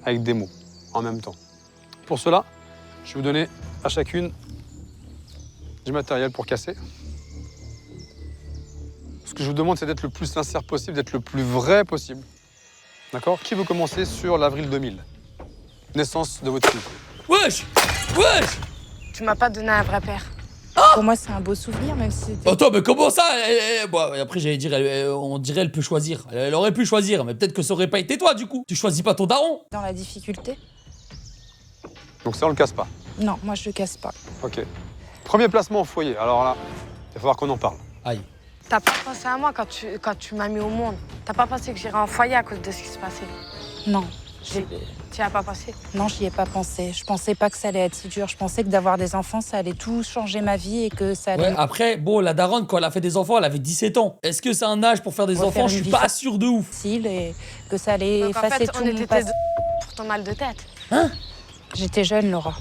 avec des mots en même temps. Pour cela, je vais vous donner à chacune du matériel pour casser. Ce que je vous demande, c'est d'être le plus sincère possible, d'être le plus vrai possible. D'accord? Qui veut commencer sur l'avril 2000? Naissance de votre fille. Wesh! Wesh! Tu m'as pas donné un vrai père. Pour moi, c'est un beau souvenir, même si c'était... Attends, mais comment ça? Bon, après, j'allais dire, on dirait elle peut choisir. Elle aurait pu choisir, mais peut-être que ça aurait pas été toi, du coup. Tu choisis pas ton daron. Dans la difficulté. Donc ça, on le casse pas. Non, moi, je le casse pas. Ok. Premier placement au foyer. Alors là, il va falloir qu'on en parle. Aïe. T'as pas pensé à moi quand tu m'as mis au monde. T'as pas pensé que j'irais en foyer à cause de ce qui se passait. Non. Tu y as pas pensé. Non, j'y ai pas pensé. Je pensais pas que ça allait être si dur. Je pensais que d'avoir des enfants, ça allait tout changer ma vie et que ça allait... Ouais, après, bon, la daronne, quand elle a fait des enfants, elle avait 17 ans. Est-ce que c'est un âge pour faire des Refaire enfants? une Je suis vie pas sûr de ouf. facile et que ça allait Donc, en effacer fait, tout on mon était passé. pour ton mal de tête. J'étais jeune, Laura.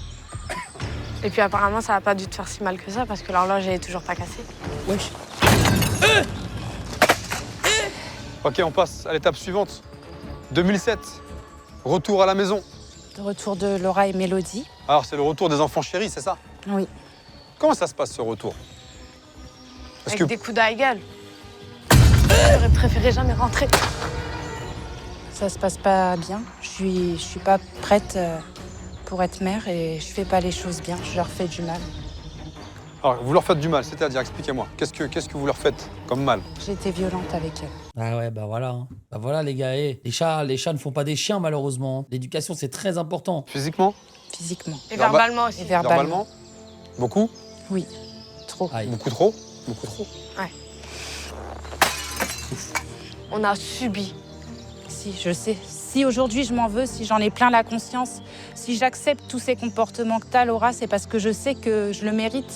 Et puis apparemment, ça a pas dû te faire si mal que ça parce que l'horloge elle est toujours pas cassée. Wesh. Ok, on passe à l'étape suivante. 2007. Retour à la maison. De retour de Laura et Mélodie. Alors, c'est le retour des enfants chéris, c'est ça? Oui. Comment ça se passe, ce retour? Parce Avec que des coups à la gueule. J'aurais préféré jamais rentrer. Ça se passe pas bien. Je suis pas prête pour être mère et je fais pas les choses bien. Je leur fais du mal. Alors, vous leur faites du mal, c'est-à-dire, expliquez-moi, qu'est-ce que vous leur faites comme mal? J'ai été violente avec elle. Ah ouais, bah voilà. Hein. Bah voilà, les gars. Les chats ne font pas des chiens, malheureusement. L'éducation, c'est très important. Physiquement? Physiquement. Et verbalement aussi. Et verbalement. Beaucoup? Oui. Trop. Aïe. Beaucoup trop? Beaucoup trop. Ouais. On a subi. Si, je sais. Si aujourd'hui je m'en veux, si j'en ai plein la conscience, si j'accepte tous ces comportements que t'as, Laura, c'est parce que je sais que je le mérite.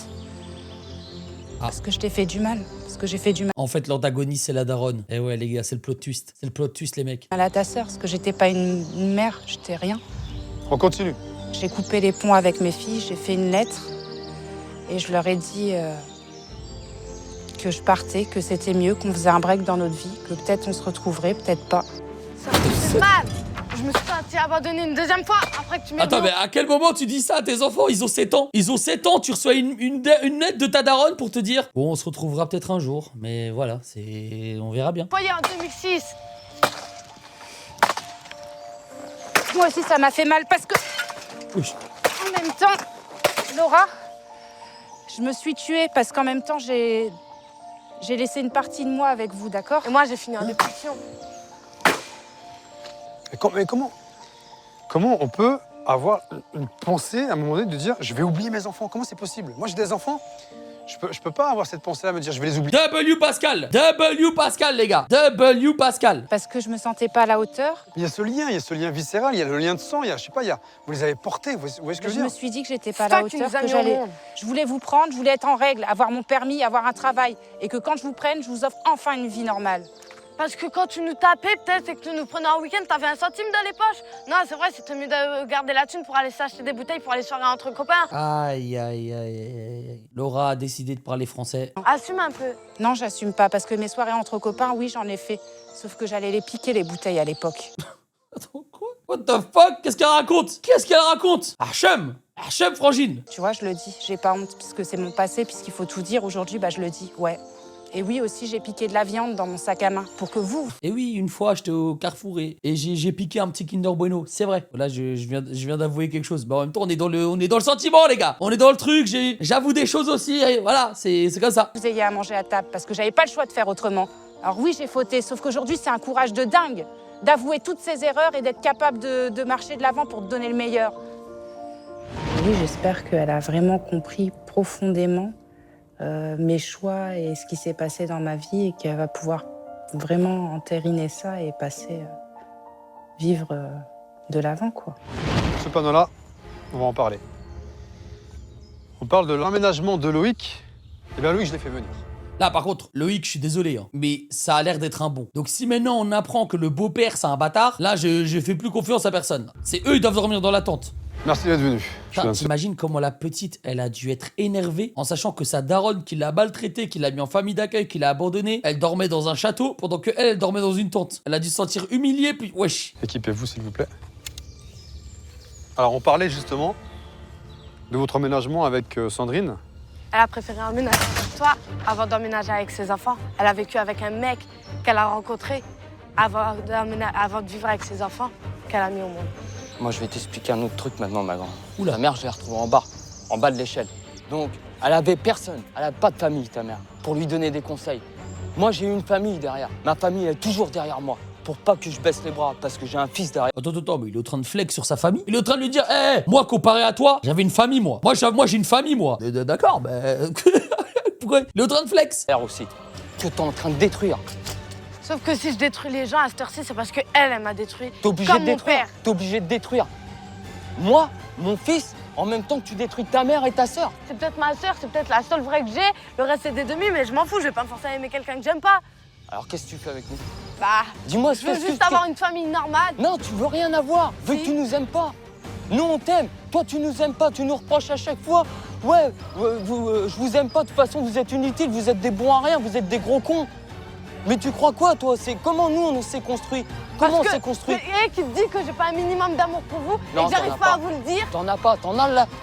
Parce que je t'ai fait du mal. Parce que j'ai fait du mal En fait, l'antagoniste, c'est la daronne. Eh ouais, les gars, c'est le plot twist. C'est le plot twist, les mecs. à ta sœur, parce que j'étais pas une mère, j'étais rien. On continue. J'ai coupé les ponts avec mes filles, j'ai fait une lettre et je leur ai dit que je partais, que c'était mieux, qu'on faisait un break dans notre vie, que peut-être on se retrouverait, peut-être pas. Ça me fait mal. Je me suis sentie abandonnée une deuxième fois après que tu m'aies Attends, mais à quel moment tu dis ça à tes enfants? Ils ont 7 ans. Ils ont 7 ans, tu reçois une lettre de ta daronne pour te dire bon, on se retrouvera peut-être un jour, mais voilà, on verra bien. Foyer en 2006. Moi aussi, ça m'a fait mal parce que, Oui. en même temps, Laura, je me suis tuée parce qu'en même temps, j'ai laissé une partie de moi avec vous, d'accord? Et moi, j'ai fini en dépression. Mais comment on peut avoir une pensée à un moment donné de dire je vais oublier mes enfants? Comment c'est possible? Moi j'ai des enfants, je peux pas avoir cette pensée-là, me dire je vais les oublier. W Pascal, les gars. W Pascal. Parce que je me sentais pas à la hauteur. Il y a ce lien viscéral, il y a le lien de sang, il y a, je sais pas, vous les avez portés, vous voyez ce que je Je veux me dire? suis dit que j'étais pas à C'est la toi qui hauteur, nous as que mis au j'allais. monde. Je voulais vous prendre, je voulais être en règle, avoir mon permis, avoir un travail, et que quand je vous prenne, je vous offre enfin une vie normale. Parce que quand tu nous tapais, peut-être, et que tu nous prenais en week-end, t'avais un centime dans les poches. Non, c'est vrai, c'était mieux de garder la thune pour aller s'acheter des bouteilles pour aller soirées entre copains. Aïe, aïe, aïe, aïe. Laura a décidé de parler français. Assume un peu. Non, j'assume pas, parce que mes soirées entre copains, oui, j'en ai fait. Sauf que j'allais les piquer, les bouteilles, à l'époque. Attends, quoi? What the fuck? Qu'est-ce qu'elle raconte? Qu'est-ce qu'elle raconte? Hachem, frangine. Tu vois, je le dis, j'ai pas honte, puisque c'est mon passé, puisqu'il faut tout dire. Aujourd'hui, je le dis, ouais. Et oui, aussi, j'ai piqué de la viande dans mon sac à main, pour que vous... Et oui, une fois, j'étais au Carrefour et j'ai piqué un petit Kinder Bueno. C'est vrai. Là, je viens d'avouer quelque chose. Mais en même temps, on est dans le sentiment, les gars. On est dans le truc. J'avoue des choses aussi. Et voilà, c'est comme ça. Vous ayez à manger à table, parce que j'avais pas le choix de faire autrement. Alors oui, j'ai fauté, sauf qu'aujourd'hui, c'est un courage de dingue d'avouer toutes ses erreurs et d'être capable de marcher de l'avant pour te donner le meilleur. Oui, j'espère qu'elle a vraiment compris profondément mes choix et ce qui s'est passé dans ma vie et qu'elle va pouvoir vraiment entériner ça et passer, vivre de l'avant, quoi. Ce panneau-là, on va en parler. On parle de l'emménagement de Loïc. Eh bien Loïc, je l'ai fait venir. Là, par contre, Loïc, je suis désolé, hein, mais ça a l'air d'être un bon. Donc si maintenant on apprend que le beau-père, c'est un bâtard, là, je fais plus confiance à personne. C'est eux, ils doivent dormir dans la tente. Merci d'être venu. T'imagines comment la petite, elle a dû être énervée en sachant que sa daronne qui l'a maltraitée, qui l'a mis en famille d'accueil, qui l'a abandonnée, elle dormait dans un château pendant que elle dormait dans une tente. Elle a dû se sentir humiliée, puis wesh. Équipez-vous, s'il vous plaît. Alors, on parlait justement de votre emménagement avec Sandrine. Elle a préféré emménager avec toi avant d'emménager avec ses enfants. Elle a vécu avec un mec qu'elle a rencontré avant de vivre avec ses enfants qu'elle a mis au monde. Moi, je vais t'expliquer un autre truc maintenant, ma grande. Oula. Ta mère, je l'ai retrouvée en bas de l'échelle. Donc, elle avait personne, elle n'a pas de famille, ta mère, pour lui donner des conseils. Moi, j'ai une famille derrière. Ma famille est toujours derrière moi, pour pas que je baisse les bras, parce que j'ai un fils derrière. Attends, mais il est en train de flex sur sa famille. Il est en train de lui dire, hé, moi, comparé à toi, j'avais une famille, moi. Moi, j'ai une famille, moi. D'accord, mais... Pourquoi? Il est en train de flex. Elle aussi, que t'es en train de détruire. Sauf que si je détruis les gens à cette heure-ci, c'est parce qu'elle m'a détruit. T'es obligé Comme de mon détruire. père. T'es obligé de détruire. Moi, mon fils, en même temps que tu détruis ta mère et ta sœur. C'est peut-être ma sœur, c'est peut-être la seule vraie que j'ai. Le reste, c'est des demi, mais je m'en fous. Je vais pas me forcer à aimer quelqu'un que j'aime pas. Alors qu'est-ce que tu fais avec nous? Bah, Dis-moi, je veux juste avoir une famille normale. Non, tu veux rien avoir, vu Si. que tu nous aimes pas. Nous, on t'aime. Toi, tu nous aimes pas. Tu nous reproches à chaque fois. Ouais, je vous aime pas. De toute façon, vous êtes inutiles. Vous êtes des bons à rien. Vous êtes des gros cons. Mais tu crois quoi, toi? C'est comment nous, on s'est construit? Comment on s'est construit? Et qui te dit que j'ai pas un minimum d'amour pour vous Non, et que j'arrive t'en as pas à pas. vous le dire? T'en as pas.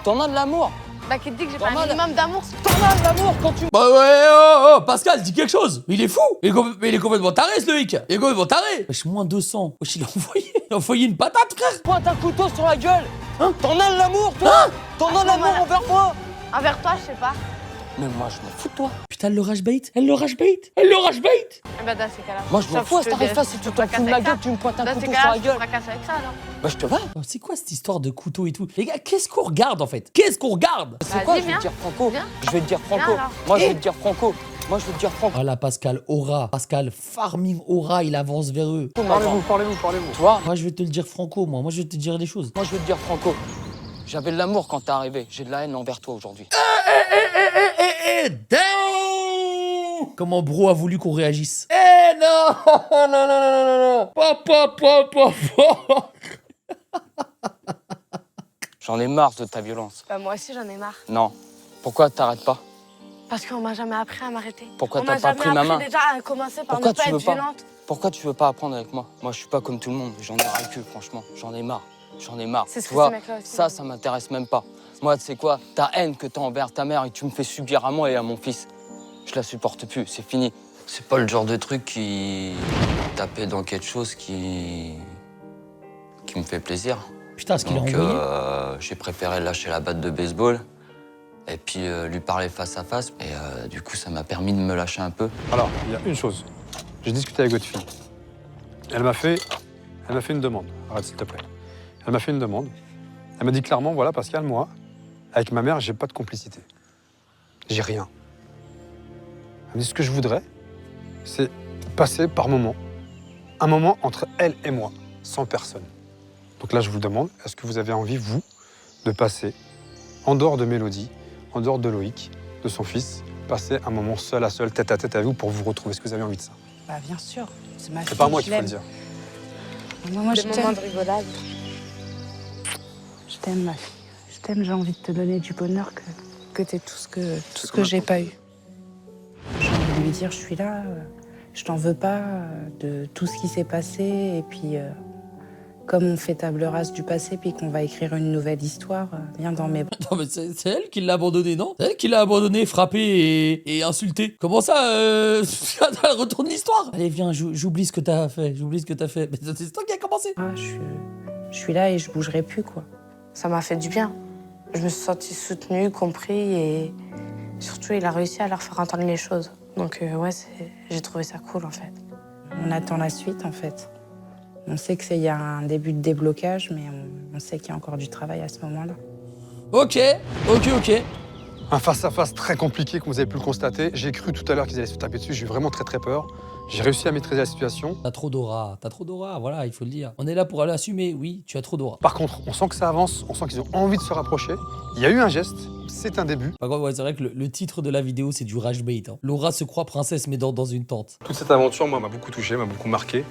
T'en as de l'amour. Bah, qui te dit que j'ai pas T'en un as minimum d'amour? T'en as de l'amour quand tu... Bah ouais, oh, Pascal, dis quelque chose. Il est fou. Il est complètement taré, ce Loïc. Il est complètement taré. Wesh, moins 200. Wesh, il a envoyé une patate, frère. Pointe un couteau sur la gueule. Hein? T'en as de l'amour, toi. Hein? T'en as de l'amour envers moi. Envers toi, je sais pas. Mais moi, je m'en fous de toi. Putain, elle le rage bait. Eh ben, dans ces cas-là. Moi, je m'en fous à cette arrive-là. Si tu t'en fous de ma gueule, tu me pointes un Dans ces couteau sur cas-là, la je te gueule. fracasse avec ça, alors. Bah, je te vois. Oh, c'est quoi cette histoire de couteau et tout? Les gars, qu'est-ce qu'on regarde, en fait? Qu'est-ce qu'on regarde? C'est quoi? Vas-y, Je vais viens. te dire Franco. Viens. Je vais te dire Franco. Viens, alors. Moi, je vais te dire Franco. Moi, je veux te dire Franco. Voilà, Pascal Aura. Pascal Farming Aura, il avance vers eux. Parlez-vous. Toi, Moi, je vais te le dire franco, moi. Moi, je vais te dire les choses. moi, je veux te dire Franco. J'avais de l'amour quand t'es arrivé. J'ai de la haine envers toi aujourd'hui. Down. Comment Bro a voulu qu'on réagisse. Eh non. Non. Papa. J'en ai marre de ta violence. Bah, moi aussi, j'en ai marre. Non. Pourquoi t'arrêtes pas? Parce qu'on m'a jamais appris à m'arrêter. Pourquoi On t'as m'a pas jamais pris ma appris main? déjà à commencer par Pourquoi ne pas tu veux être pas? violente. Pourquoi tu veux pas apprendre avec moi? Moi, je suis pas comme tout le monde. J'en ai ras le cul, franchement. J'en ai marre. C'est ce Tu que ces vois, mecs-là aussi. ça m'intéresse même pas. Moi, tu sais quoi? Ta haine que t'as envers ta mère et que tu me fais subir à moi et à mon fils, je la supporte plus. C'est fini. C'est pas le genre de truc qui tapait dans quelque chose qui me fait plaisir. Putain, ce qu'il a Donc envoyé. j'ai préféré lâcher la batte de baseball et puis lui parler face à face. Et du coup, ça m'a permis de me lâcher un peu. Alors, il y a une chose. J'ai discuté avec votre fille. Elle m'a fait une demande. Arrête, s'il te plaît. Elle m'a fait une demande. Elle m'a dit clairement, voilà, Pascal, moi, avec ma mère, j'ai pas de complicité. J'ai rien. Elle m'a dit, ce que je voudrais, c'est passer par moment, un moment entre elle et moi, sans personne. Donc là, je vous demande, est-ce que vous avez envie, vous, de passer, en dehors de Mélodie, en dehors de Loïc, de son fils, passer un moment seul à seul, tête à tête avec vous pour vous retrouver? Est-ce que vous avez envie de ça? Bah bien sûr, c'est ma fille. C'est pas moi je qu'il faut le l'aime. dire. Moi, je Des moments t'aime. de rigolade. Je t'aime, ma fille. Je t'aime, j'ai envie de te donner du bonheur, que t'aies tout ce que j'ai pas eu. J'ai envie de lui dire, je suis là, je t'en veux pas de tout ce qui s'est passé. Et puis, comme on fait table rase du passé, puis qu'on va écrire une nouvelle histoire, viens dans mes bras. Non, mais c'est elle qui l'a abandonné, non? C'est elle qui l'a abandonné, frappé et insulté. Comment ça, elle retourne l'histoire? Allez, viens, j'oublie ce que t'as fait. J'oublie ce que t'as fait. Mais c'est toi qui as commencé. Ah, je suis là et je bougerai plus, quoi. Ça m'a fait du bien. Je me suis sentie soutenue, compris et surtout, il a réussi à leur faire entendre les choses. Donc, ouais, j'ai trouvé ça cool, en fait. On attend la suite, en fait. On sait qu'il y a un début de déblocage, mais on sait qu'il y a encore du travail à ce moment-là. Ok. Un face-à-face très compliqué, comme vous avez pu le constater. J'ai cru tout à l'heure qu'ils allaient se taper dessus. J'ai eu vraiment très très peur. J'ai réussi à maîtriser la situation. T'as trop d'aura, voilà, il faut le dire. On est là pour aller assumer, oui, tu as trop d'aura. Par contre, on sent que ça avance. On sent qu'ils ont envie de se rapprocher. Il y a eu un geste. C'est un début. Par contre, ouais, c'est vrai que le titre de la vidéo, c'est du rage bait. Hein. Laura se croit princesse, mais dans une tente. Toute cette aventure, moi, m'a beaucoup touché, m'a beaucoup marqué.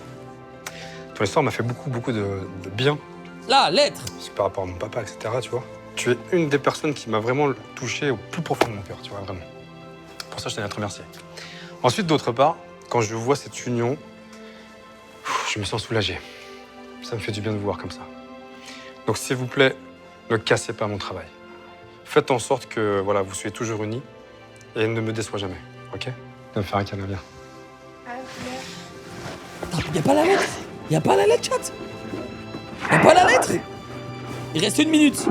Ton histoire m'a fait beaucoup de bien. La lettre. Parce que par rapport à mon papa, etc., tu vois. Tu es une des personnes qui m'a vraiment touché au plus profond de mon cœur, tu vois, vraiment. Pour ça, je tenais à te remercier. Ensuite, d'autre part, quand je vois cette union, je me sens soulagé. Ça me fait du bien de vous voir comme ça. Donc, s'il vous plaît, ne cassez pas mon travail. Faites en sorte que voilà, vous soyez toujours unis et ne me déçois jamais, ok? Viens me faire un câlin, bien. Y'a pas la lettre. Y'a pas la lettre, chat. Y'a pas la lettre. Il reste 1 minute.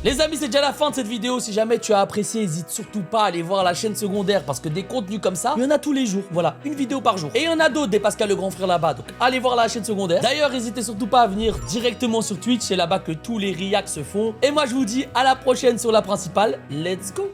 Les amis, c'est déjà la fin de cette vidéo. Si jamais tu as apprécié, n'hésite surtout pas à aller voir la chaîne secondaire parce que des contenus comme ça, il y en a tous les jours. Voilà, une vidéo par jour. Et il y en a d'autres des Pascal le grand frère là-bas. Donc allez voir la chaîne secondaire. D'ailleurs, n'hésitez surtout pas à venir directement sur Twitch. C'est là-bas que tous les reacts se font. Et moi, je vous dis à la prochaine sur la principale. Let's go.